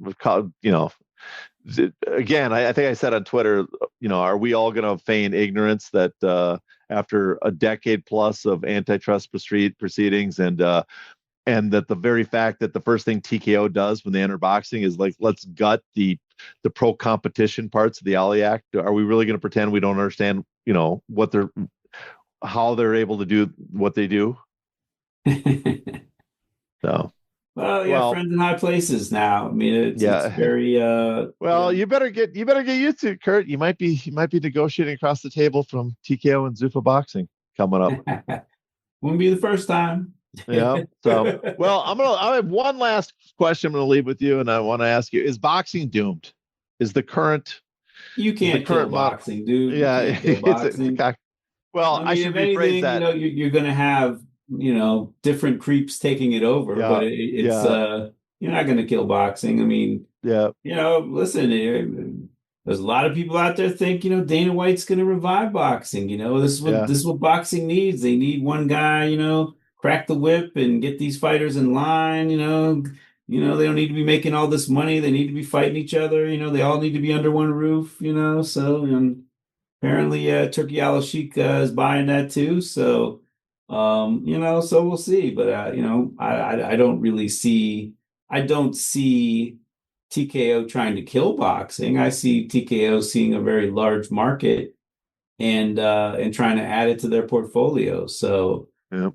S2: Again, I think I said on Twitter, are we all going to feign ignorance that after a decade plus of antitrust proceedings and that the very fact that the first thing TKO does when they enter boxing is like, let's gut the pro competition parts of the Ali Act. Are we really going to pretend we don't understand, how they're able to do what they do? So,
S3: Well, yeah,
S2: Well,
S3: friends in high places now. I mean, it's
S2: yeah.
S3: very
S2: Well, you better get used to it, Kurt. You might be negotiating across the table from TKO and Zuffa Boxing coming up.
S3: wouldn't be the first time.
S2: Yeah. So, well, I have one last question I'm gonna leave with you, and I want to ask you: is boxing doomed? Is the current
S3: You
S2: is the
S3: can't kill
S2: current model?
S3: boxing, dude. You
S2: Yeah,
S3: can't kill
S2: it's a
S3: boxing.
S2: cock. Well,
S3: I
S2: I
S3: mean,
S2: should
S3: if
S2: rephrase
S3: anything,
S2: that.
S3: you're going to have, different creeps taking it over,
S2: Yeah,
S3: but it's
S2: yeah,
S3: you're not going to kill boxing. I mean,
S2: yeah,
S3: listen, there's a lot of people out there think, Dana White's going to revive boxing.
S2: yeah,
S3: This is what boxing needs. They need one guy, crack the whip and get these fighters in line. They don't need to be making all this money. They need to be fighting each other. They all need to be under one roof. So apparently, Turkey Al Sheikh is buying that too. So, so we'll see. But I don't really see. I don't see TKO trying to kill boxing. I see TKO seeing a very large market and trying to add it to their portfolio. So,
S2: yeah,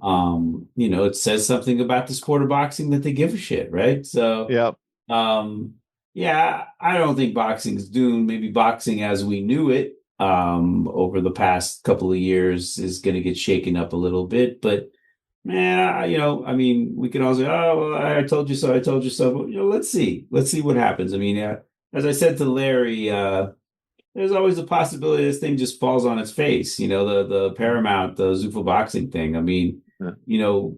S3: it says something about the sport of boxing that they give a shit, right? So,
S2: yeah,
S3: um, yeah, I don't think boxing's doomed. Maybe boxing as we knew it over the past couple of years is going to get shaken up a little bit. But man, I mean, we can all say, "Oh, well, I told you so. I told you so." But let's see. Let's see what happens. I mean, as I said to Larry, there's always a possibility this thing just falls on its face. The Paramount, the Zuffa Boxing thing. I mean,
S2: yeah,
S3: you know,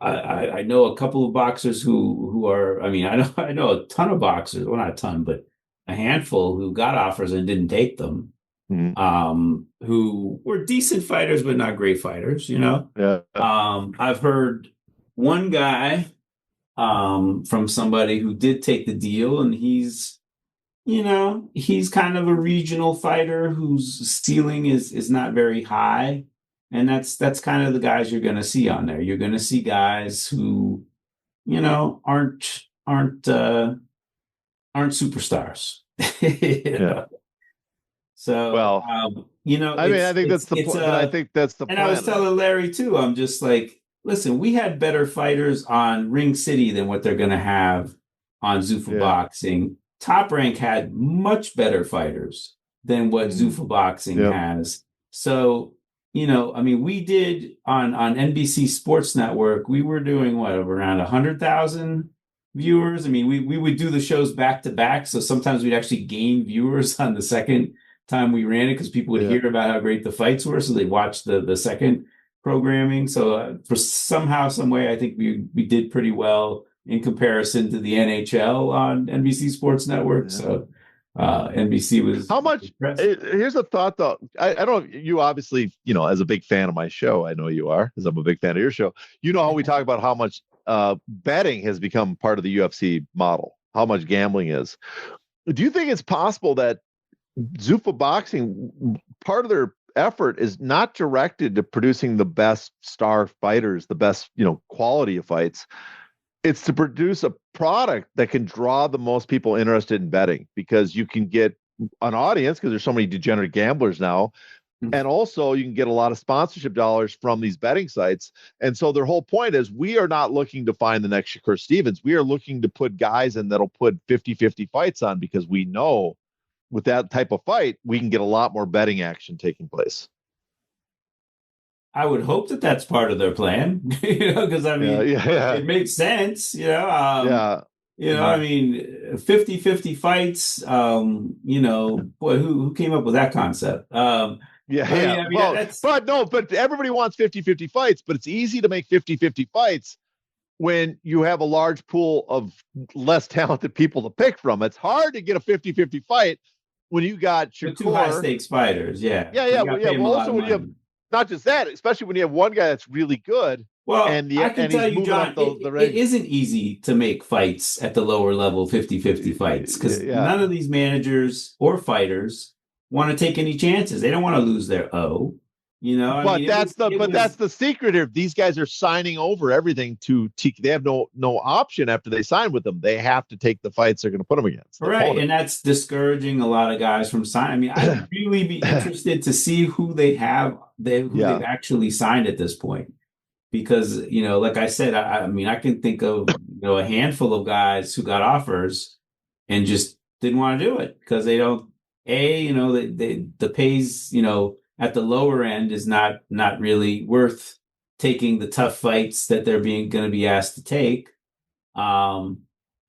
S3: I know a couple of boxers who are. I mean, I know a ton of boxers. Well, not a ton, but a handful who got offers and didn't take them.
S2: mhm,
S3: Who were decent fighters but not great fighters.
S2: yeah,
S3: I've heard one guy from somebody who did take the deal, and he's kind of a regional fighter whose ceiling is not very high. And that's kind of the guys you're going to see on there. You're going to see guys who, aren't superstars. You
S2: yeah.
S3: know? So,
S2: Well, I mean, I think that's the
S3: it's
S2: point, but I think that's the
S3: and I was
S2: plan.
S3: telling Larry too, I'm just like, listen, we had better fighters on Ring City than what they're going to have on Zuffa
S2: Yeah.
S3: Boxing. Top Rank had much better fighters than what
S2: Mhm.
S3: Zuffa Boxing
S2: Yep.
S3: has. So, I mean, we did on NBC Sports Network, we were doing what, around 100,000 viewers. I mean, we would do the shows back to back, so sometimes we'd actually gain viewers on the second time we ran it because people would
S2: Yeah.
S3: hear about how great the fights were, so they watched the second programming. So for somehow, some way, I think we did pretty well in comparison to the NHL on NBC Sports Network.
S2: Yeah.
S3: So NBC was
S2: How much?
S3: impressed.
S2: Here's a thought, though. I don't know. You obviously, as a big fan of my show, I know you are, because I'm a big fan of your show. You know how we talk about how much betting has become part of the UFC model, how much gambling is. Do you think it's possible that Zuffa Boxing, part of their effort is not directed to producing the best star fighters, the best, quality of fights? It's to produce a product that can draw the most people interested in betting, because you can get an audience because there's so many degenerate gamblers now. And also you can get a lot of sponsorship dollars from these betting sites. And so their whole point is, we are not looking to find the next Shakur Stevens. We are looking to put guys in that'll put 50-50 fights on, because we know with that type of fight, we can get a lot more betting action taking place.
S3: I would hope that that's part of their plan, because I
S2: Yeah,
S3: mean,
S2: yeah,
S3: it makes sense,
S2: yeah.
S3: I
S2: Mhm.
S3: mean, 50-50 fights, boy, who came up with that concept?
S2: Yeah,
S3: I mean,
S2: yeah. Well,
S3: that's
S2: but everybody wants 50-50 fights, but it's easy to make 50-50 fights when you have a large pool of less talented people to pick from. It's hard to get a 50-50 fight when you got
S3: with two high
S2: Shakur.
S3: stakes fighters. Yeah.
S2: Yeah,
S3: You
S2: yeah,
S3: got
S2: well,
S3: to
S2: yeah.
S3: pay them
S2: Well,
S3: a lot
S2: also
S3: of
S2: when you have,
S3: money.
S2: not just that, especially when you have one guy that's really good,
S3: Well, I can
S2: and
S3: tell
S2: he's
S3: you,
S2: moving
S3: John,
S2: up the
S3: it
S2: ranks.
S3: isn't easy to make fights at the lower level 50-50 fights, because
S2: Yeah,
S3: none of these managers or fighters want to take any chances. They don't want to lose their O. I
S2: but
S3: mean,
S2: that's the secret here. These guys are signing over everything to they have no option after they sign with them. They have to take the fights they're going to put them against their
S3: right,
S2: opponent.
S3: and that's discouraging a lot of guys from signing. I mean, I'd really be interested to see who they have, who they've
S2: Yeah,
S3: actually signed at this point, because, like I said, I mean, I can think of, a handful of guys who got offers and just didn't want to do it because they don't, the pays, at the lower end is not really worth taking the tough fights that they're going to be asked to take. Um,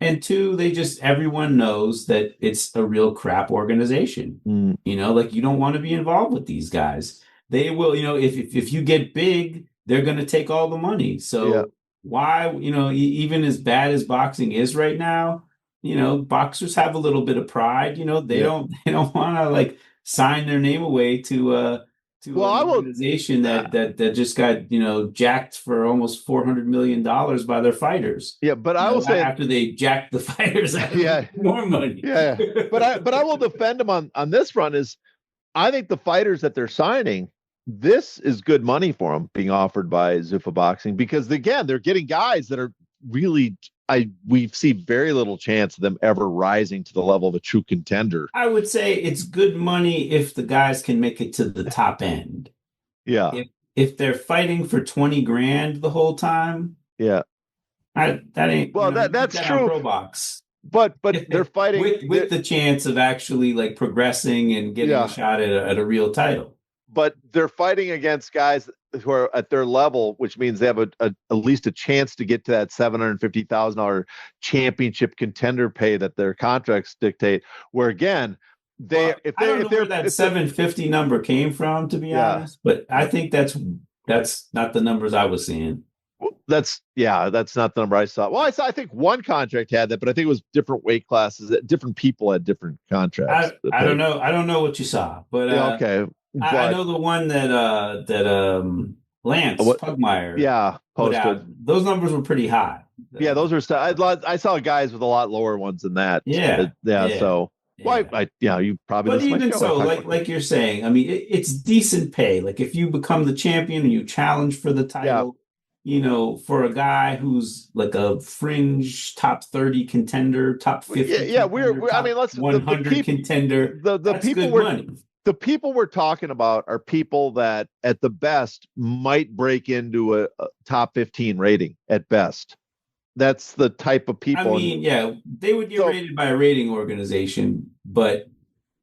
S3: and two, everyone knows that it's a real crap organization.
S2: Mm.
S3: Like you don't want to be involved with these guys. They will, if you get big, they're going to take all the money. So why, even as bad as boxing is right now, boxers have a little bit of pride. They don't want to like sign their name away to an organization that just got jacked for almost $400 million by their fighters.
S2: Yeah, but I will say
S3: after they jacked the fighters out of more money.
S2: Yeah, but I will defend them on this front. Is I think the fighters that they're signing, this is good money for them being offered by Zuffa Boxing, because again they're getting guys that are really we see very little chance of them ever rising to the level of a true contender.
S3: I would say it's good money if the guys can make it to the top end.
S2: Yeah.
S3: If they're fighting for 20 grand the whole time.
S2: Yeah.
S3: That ain't
S2: that's true.
S3: Pro box.
S2: But they're fighting
S3: with the chance of actually like progressing and getting a shot at a real title.
S2: But they're fighting against guys who are at their level, which means they have at least a chance to get to that $750,000 championship contender pay that their contracts dictate. Where again, I don't know where
S3: that 750 number came from, to be honest, but I think that's not the numbers I was seeing.
S2: That's not the number I saw. Well, I think one contract had that, but I think it was different weight classes. Different people had different contracts.
S3: I don't know. I don't know what you saw, but
S2: okay.
S3: I know the one that Lance Pugmire
S2: posted.
S3: Put out. Those numbers were pretty high.
S2: Yeah, those are. I saw guys with a lot lower ones than that.
S3: Yeah.
S2: So, you probably.
S3: But even so, like you're saying, I mean, it's decent pay. Like if you become the champion and you challenge for the title, for a guy who's like a fringe top 30 contender, top 50.
S2: Yeah, we're. I mean, let's
S3: 100 contender.
S2: The people money. The people we're talking about are people that at the best might break into a top 15 rating at best. That's the type of people.
S3: I mean, they would get rated by a rating organization, but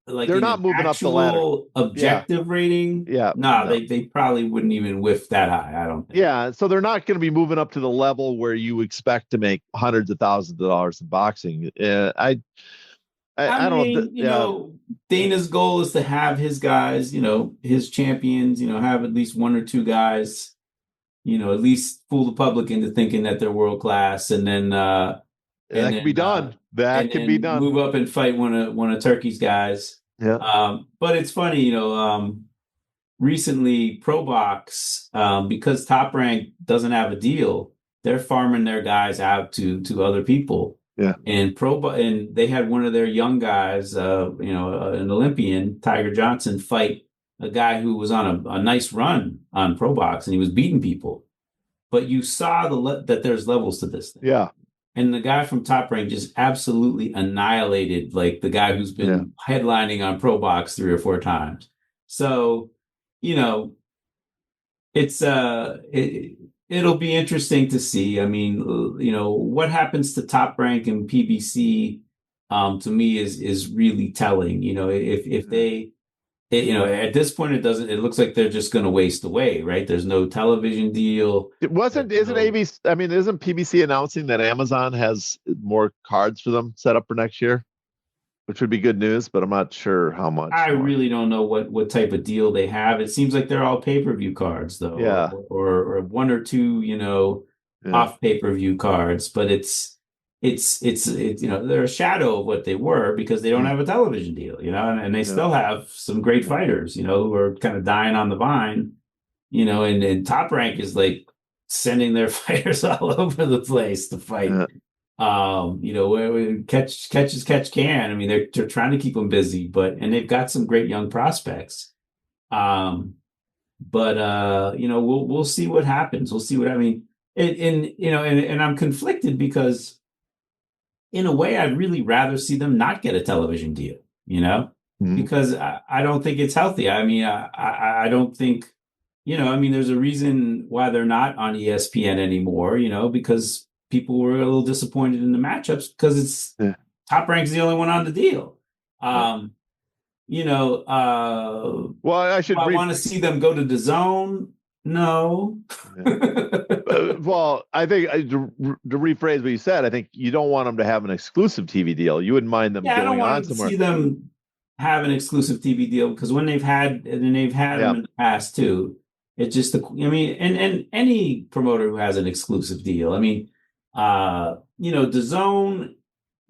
S3: like
S2: they're not moving up the ladder.
S3: Objective rating.
S2: Yeah.
S3: No, they probably wouldn't even whiff that high. I don't think.
S2: Yeah. So they're not going to be moving up to the level where you expect to make hundreds of thousands of dollars in boxing. I don't
S3: know. Dana's goal is to have his guys, his champions, have at least one or two guys, at least fool the public into thinking that they're world class, and then that
S2: can be done. That can be done.
S3: Move up and fight one of Turkey's guys.
S2: Yeah.
S3: But it's funny, recently Pro Box, because Top Rank doesn't have a deal, they're farming their guys out to other people.
S2: Yeah.
S3: And they had one of their young guys, an Olympian, Tiger Johnson, fight a guy who was on a nice run on Pro Box, and he was beating people. But you saw that there's levels to this thing.
S2: Yeah.
S3: And the guy from Top Rank just absolutely annihilated like the guy who's been headlining on Pro Box 3 or 4 times. So, it's it'll be interesting to see. I mean, what happens to Top Rank and PBC, to me is really telling. If they, at this point, it looks like they're just going to waste away, right? There's no television deal.
S2: Isn't ABC? I mean, isn't PBC announcing that Amazon has more cards for them set up for next year? Which would be good news, but I'm not sure how much.
S3: I really don't know what type of deal they have. It seems like they're all pay-per-view cards, though.
S2: Yeah.
S3: Or one or two, off pay-per-view cards. But it's they're a shadow of what they were because they don't have a television deal, and they still have some great fighters, who are kind of dying on the vine, and Top Rank is like sending their fighters all over the place to fight.
S2: Yeah.
S3: Where catch can. I mean, they're trying to keep them busy, and they've got some great young prospects. We'll see what happens. We'll see what I mean. And I'm conflicted because in a way, I'd really rather see them not get a television deal, because I don't think it's healthy. I mean, I don't think I mean, there's a reason why they're not on ESPN anymore, because people were a little disappointed in the matchups because it's
S2: Yeah.
S3: Top Rank's the only one on the deal.
S2: Well, I should
S3: I want to see them go to the zone. No.
S2: Well, I think to rephrase what you said, I think you don't want them to have an exclusive TV deal. You wouldn't mind them
S3: I don't
S2: going
S3: want
S2: on
S3: to
S2: somewhere.
S3: see them have an exclusive TV deal because when they've had them in the past too, it's just and any promoter who has an exclusive deal. I mean, DAZN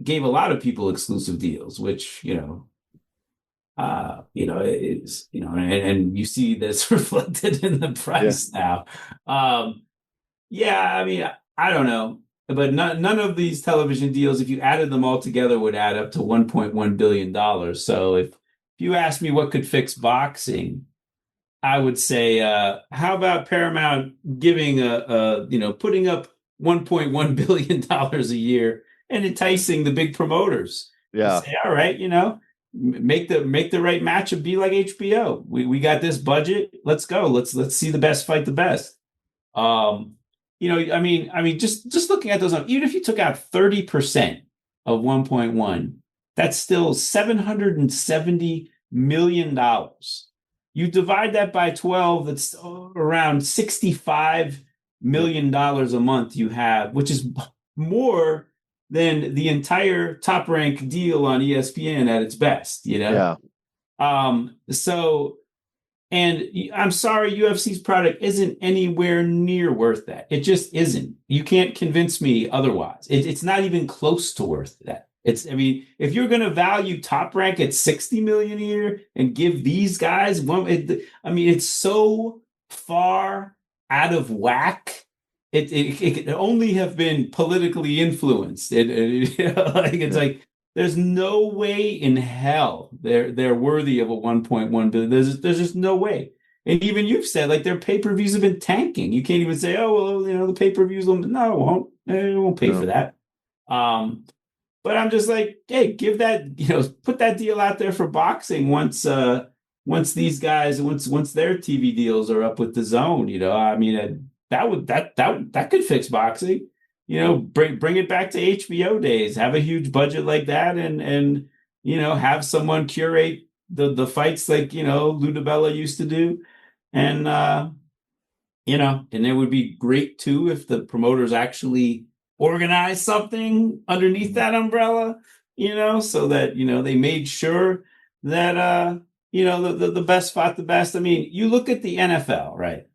S3: gave a lot of people exclusive deals, which is and you see this reflected in the price now. I mean, I don't know, but none of these television deals, if you added them all together, would add up to $1.1 billion. So if you ask me what could fix boxing, I would say, how about Paramount giving putting up $1.1 billion a year and enticing the big promoters?
S2: Yeah.
S3: Say, all right, make the right matchup be like HBO. We got this budget. Let's go. Let's see the best fight the best. Just looking at those, even if you took out 30% of 1.1, that's still $770 million. You divide that by 12, that's around $65 million a month you have, which is more than the entire Top Rank deal on ESPN at its best,
S2: Yeah.
S3: And I'm sorry, UFC's product isn't anywhere near worth that. It just isn't. You can't convince me otherwise. It's not even close to worth that. If you're going to value Top Rank at 60 million a year and give these guys it's so far out of whack. It could only have been politically influenced. Like there's no way in hell they're worthy of a 1.1 billion. There's just no way. And even you've said like their pay-per-views have been tanking. You can't even say, oh well, the pay-per-views it won't pay for that. But I'm just like, hey, give that, put that deal out there for boxing once these guys, once their TV deals are up with the zone, that could fix boxing. Bring it back to HBO days, have a huge budget like that and have someone curate the fights like, Lou DiBella used to do. And, and it would be great too if the promoters actually organize something underneath that umbrella, so that, they made sure that, the best fought the best. I mean, you look at the NFL, right?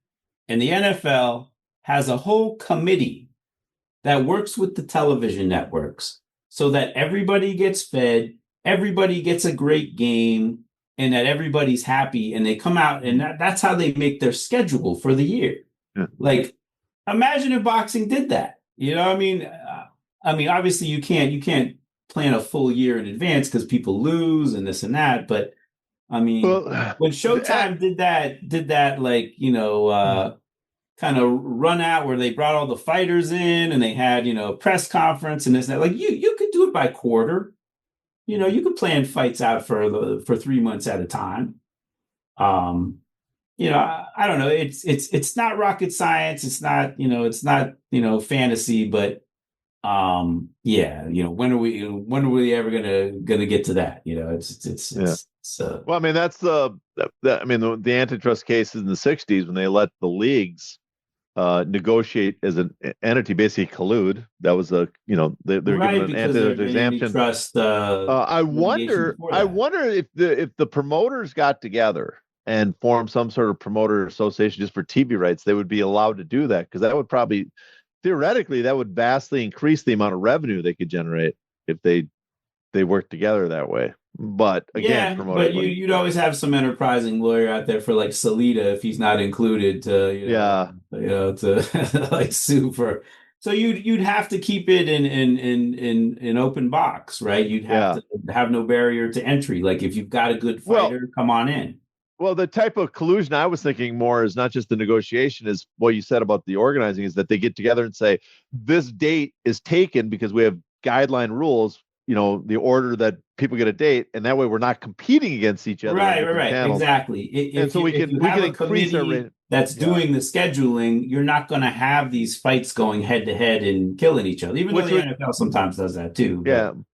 S3: And the NFL has a whole committee that works with the television networks so that everybody gets fed, everybody gets a great game, and that everybody's happy. And they come out and that's how they make their schedule for the year.
S2: Yeah.
S3: Like, imagine if boxing did that. Obviously you can't plan a full year in advance because people lose and this and that. But when Showtime did that, like, kind of run out where they brought all the fighters in and they had, press conference and this and that, like you could do it by quarter. You could plan fights out for 3 months at a time. I don't know. It's not rocket science. It's not, fantasy, but when are we ever gonna get to that? Well,
S2: I mean, that's the antitrust cases in the 60s when they let the leagues negotiate as an entity, basically collude. That was they're given an antitrust. I wonder if the promoters got together and formed some sort of promoter association just for TV rights, they would be allowed to do that, because that would probably theoretically that would vastly increase the amount of revenue they could generate if they worked together that way. But again,
S3: you'd always have some enterprising lawyer out there for like Salida if he's not included to to like sue for. So you'd have to keep it in open box, right? You'd have to have no barrier to entry. Like if you've got a good fighter, come on in.
S2: Well, the type of collusion I was thinking more is not just the negotiation, is what you said about the organizing, is that they get together and say, this date is taken because we have guideline rules. the order that people get a date, and that way we're not competing against each other on different
S3: Right.
S2: channels.
S3: Exactly.
S2: And so we
S3: If
S2: can
S3: you have a
S2: increase our
S3: committee
S2: rate.
S3: that's doing the scheduling, you're not going to have these fights going head to head and killing each other. Even though the NFL sometimes does that too.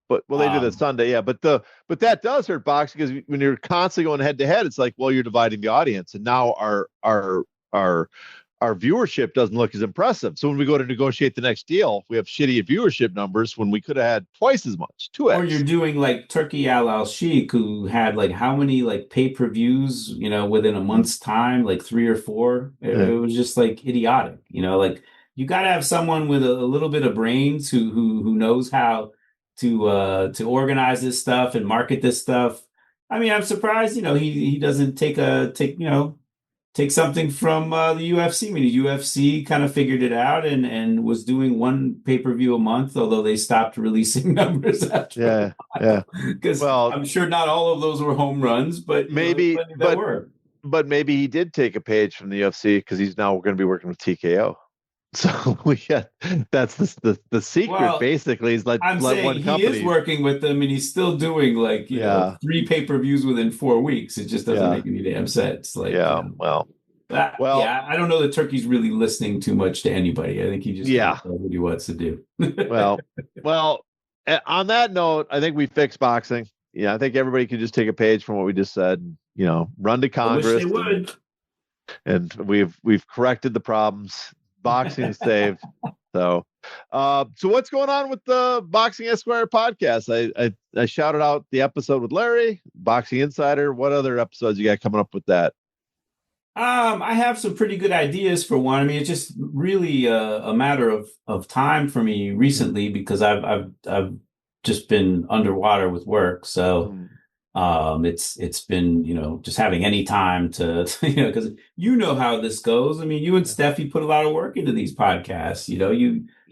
S2: But they do that Sunday. Yeah, but that does hurt boxing, because when you're constantly going head to head, it's like, well, you're dividing the audience, and now our viewership doesn't look as impressive. So when we go to negotiate the next deal, we have shitty viewership numbers when we could have had twice as much, 2x.
S3: Or you're doing like Turkey Al Sheikh, who had like how many like pay-per-views, within a month's time, like 3 or 4. It was just like idiotic, like you got to have someone with a little bit of brains who knows how to organize this stuff and market this stuff. I mean, I'm surprised, he doesn't take something from the UFC. I mean, the UFC kind of figured it out and was doing 1 pay-per-view a month, although they stopped releasing numbers after a while. Because I'm sure not all of those were home runs, but
S2: maybe
S3: were.
S2: But maybe he did take a page from the UFC, because he's now going to be working with TKO. So that's the secret, basically, is
S3: I'm saying
S2: one company.
S3: He is working with them, and he's still doing 3 pay-per-views within 4 weeks. It just doesn't make any damn sense. I don't know that Turkey's really listening too much to anybody. I think he just does what he wants to do.
S2: well, on that note, I think we fixed boxing. Yeah, I think everybody can just take a page from what we just said. Run to Congress.
S3: I wish they would.
S2: And we've corrected the problems. Boxing is saved. So what's going on with the Boxing Esquire podcast? I shouted out the episode with Larry, Boxing Insider. What other episodes you got coming up with that?
S3: I have some pretty good ideas for one. I mean, it's just really a matter of time for me recently, because I've just been underwater with work. So it's been, just having any time to, because how this goes. I mean, you and Steffi put a lot of work into these podcasts. You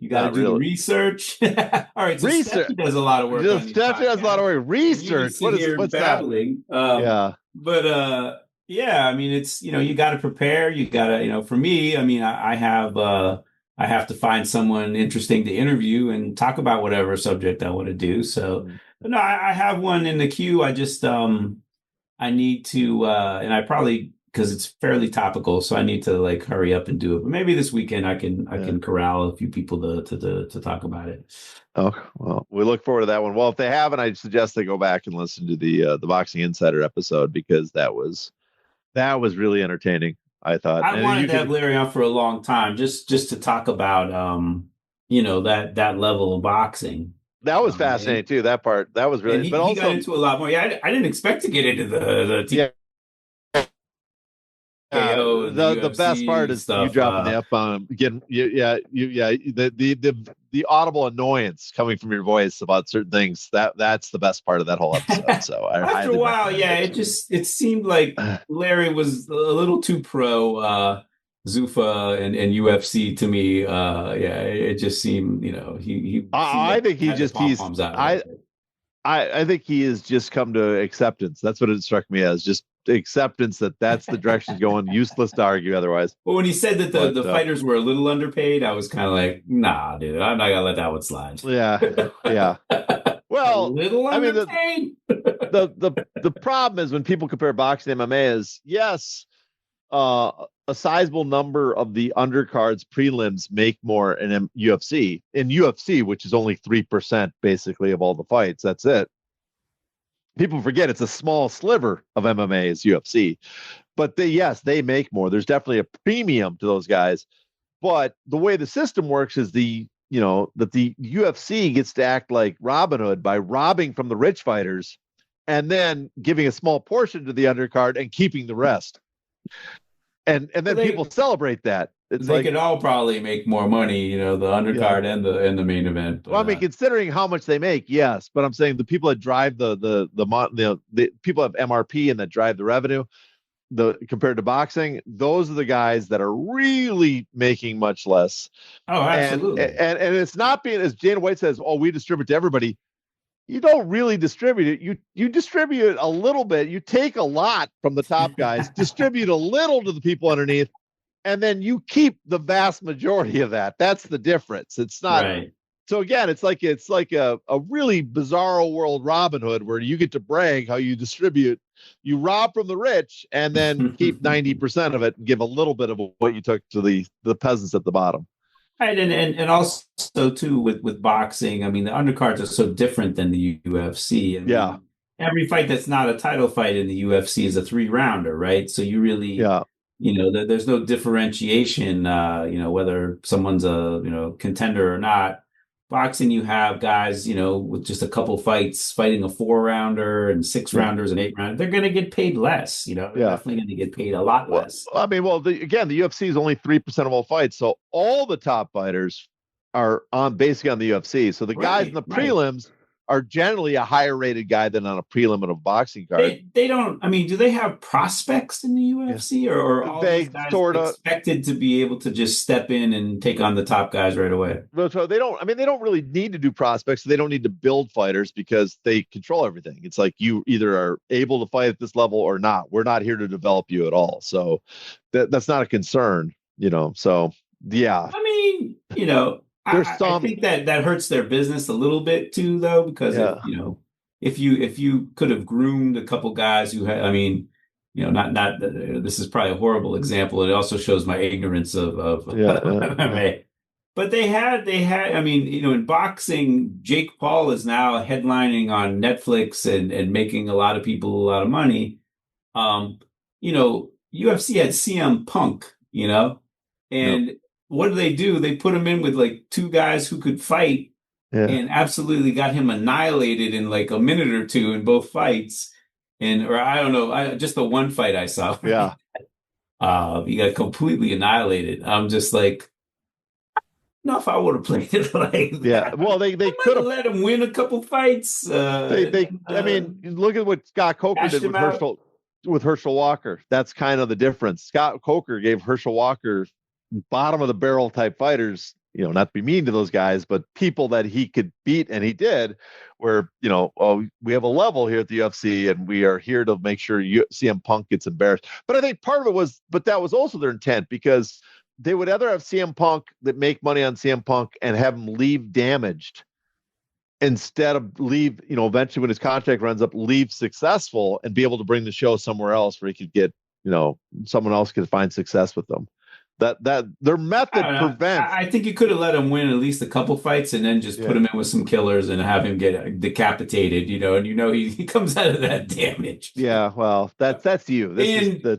S3: got to do research. All right. So
S2: research.
S3: Steffi does a lot of work.
S2: Steffi does a lot of work. Research. What's
S3: babbling.
S2: That?
S3: But yeah, I mean, it's, you got to prepare. You got to, for me, I mean, I have to find someone interesting to interview and talk about whatever subject I want to do. So, but no, I have one in the queue. I just, I need to, and I probably, because it's fairly topical, so I need to like hurry up and do it. But maybe this weekend I can corral a few people to talk about it.
S2: Oh, well, we look forward to that one. Well, if they haven't, I suggest they go back and listen to the Boxing Insider episode, because that was really entertaining, I thought.
S3: I wanted to have Larry on for a long time, just to talk about that level of boxing.
S2: That was fascinating too. That part, that was really.
S3: He
S2: also
S3: got into a lot more. Yeah, I didn't expect to get into the
S2: the best part is stuff, you dropping the F-bomb, getting the audible annoyance coming from your voice about certain things. That's the best part of that whole episode. So
S3: after a while, it seemed like Larry was a little too pro Zuffa and UFC to me. It just seemed, he
S2: I think I think he has just come to acceptance. That's what it struck me as, just acceptance that's the direction he's going. Useless to argue otherwise.
S3: Well, when he said that the fighters were a little underpaid, I was kind of like, nah, dude, I'm not gonna let that one slide.
S2: Yeah. Well,
S3: a little underpaid.
S2: The problem is when people compare boxing to MMA is, yes, a sizable number of the undercards prelims make more in UFC. In UFC, which is only 3% basically of all the fights. That's it. People forget it's a small sliver of MMA is UFC, but they make more. There's definitely a premium to those guys, but the way the system works is that the UFC gets to act like Robin Hood by robbing from the rich fighters and then giving a small portion to the undercard and keeping the rest. And then people celebrate that.
S3: They could all probably make more money, the undercard and the main event. But,
S2: well, I mean, considering how much they make, yes. But I'm saying the people that drive the people have MRP and that drive the revenue, compared to boxing, those are the guys that are really making much less.
S3: Oh, absolutely.
S2: And it's not being, as Jana White says, oh, we distribute to everybody. You don't really distribute it. You distribute a little bit. You take a lot from the top guys, distribute a little to the people underneath, and then you keep the vast majority of that. That's the difference. It's not So again, it's like a really bizarro world Robin Hood where you get to brag how you distribute, you rob from the rich and then keep 90% of it and give a little bit of what you took to the peasants at the bottom.
S3: Right, and also too with boxing, I mean the undercards are so different than the UFC. I mean, every fight that's not a title fight in the UFC is a 3-rounder, right? So you really, there's no differentiation, whether someone's a contender or not. Boxing, you have guys, with just a couple fights fighting a 4-rounder and 6-rounders and 8-rounders. They're going to get paid less. They're definitely going to get paid a lot less.
S2: I mean, the UFC is only 3% of all fights, so all the top fighters are basically on the UFC. So the guys in the prelims are generally a higher rated guy than on a prelim in a boxing card.
S3: They don't. I mean, do they have prospects in the UFC, or all these guys expected to be able to just step in and take on the top guys right away?
S2: So they don't. I mean, they don't really need to do prospects. They don't need to build fighters because they control everything. It's like you either are able to fight at this level or not. We're not here to develop you at all. So that's not a concern. So yeah.
S3: I mean, I think that hurts their business a little bit too, though, because if you could have groomed a couple guys who had, I mean, this is probably a horrible example. It also shows my ignorance of MMA. But they had. I mean, in boxing, Jake Paul is now headlining on Netflix and making a lot of people a lot of money. UFC had CM Punk, and. What do? They put him in with like 2 guys who could fight and absolutely got him annihilated in like a minute or 2 in both fights. Or I don't know, just the one fight I saw.
S2: Yeah.
S3: He got completely annihilated. I'm just like, no, if I would have played it like that.
S2: Well, they could have
S3: let him win a couple fights.
S2: I mean, look at what Scott Coker did with Herschel Walker. That's kind of the difference. Scott Coker gave Herschel Walker bottom of the barrel type fighters, not to be mean to those guys, but people that he could beat, and he did, where, we have a level here at the UFC and we are here to make sure CM Punk gets embarrassed. But I think part of it that was also their intent, because they would either have CM Punk that make money on CM Punk and have him leave damaged instead of leave, eventually when his contract runs up, leave successful and be able to bring the show somewhere else where he could get, someone else could find success with them. That their method prevents.
S3: I think you could have let him win at least a couple fights and then just put him in with some killers and have him get decapitated, and he comes out of that damaged.
S2: Yeah, well, that's you.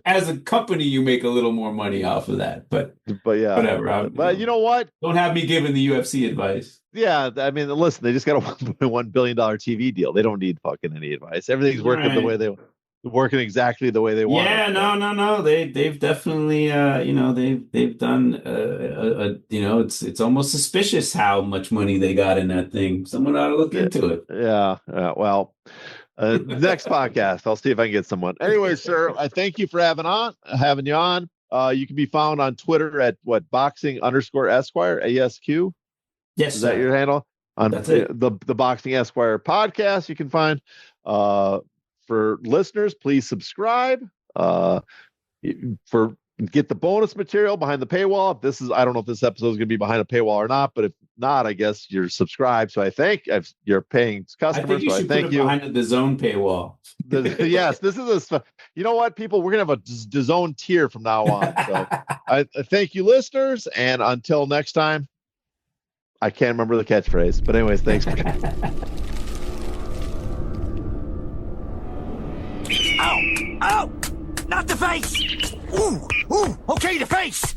S3: As a company, you make a little more money off of that, but
S2: yeah,
S3: whatever.
S2: But you know what?
S3: Don't have me giving the UFC advice.
S2: Yeah, I mean, listen, they just got a $1.1 billion TV deal. They don't need fucking any advice. Everything's working the way they. Working exactly the way they want.
S3: Yeah, no. They've definitely, they've done, it's almost suspicious how much money they got in that thing. Someone ought to look into it.
S2: Yeah. Well, next podcast, I'll see if I can get someone. Anyway, sir, I thank you for having you on. You can be found on Twitter at boxing_Esquire, ASQ.
S3: Yes,
S2: is that your handle?
S3: That's it.
S2: The Boxing Esquire podcast you can find. For listeners, please subscribe get the bonus material behind the paywall. I don't know if this episode is going to be behind a paywall or not, but if not, I guess you're subscribed. So I think you're paying customers.
S3: I think you should put it behind the DAZN paywall.
S2: Yes, this is you know what, people, we're going to have a DAZN tier from now on. So I thank you, listeners. And until next time, I can't remember the catchphrase, but anyways, thanks for
S1: Ow! Ow! Not the face! Ooh! Okay, the face!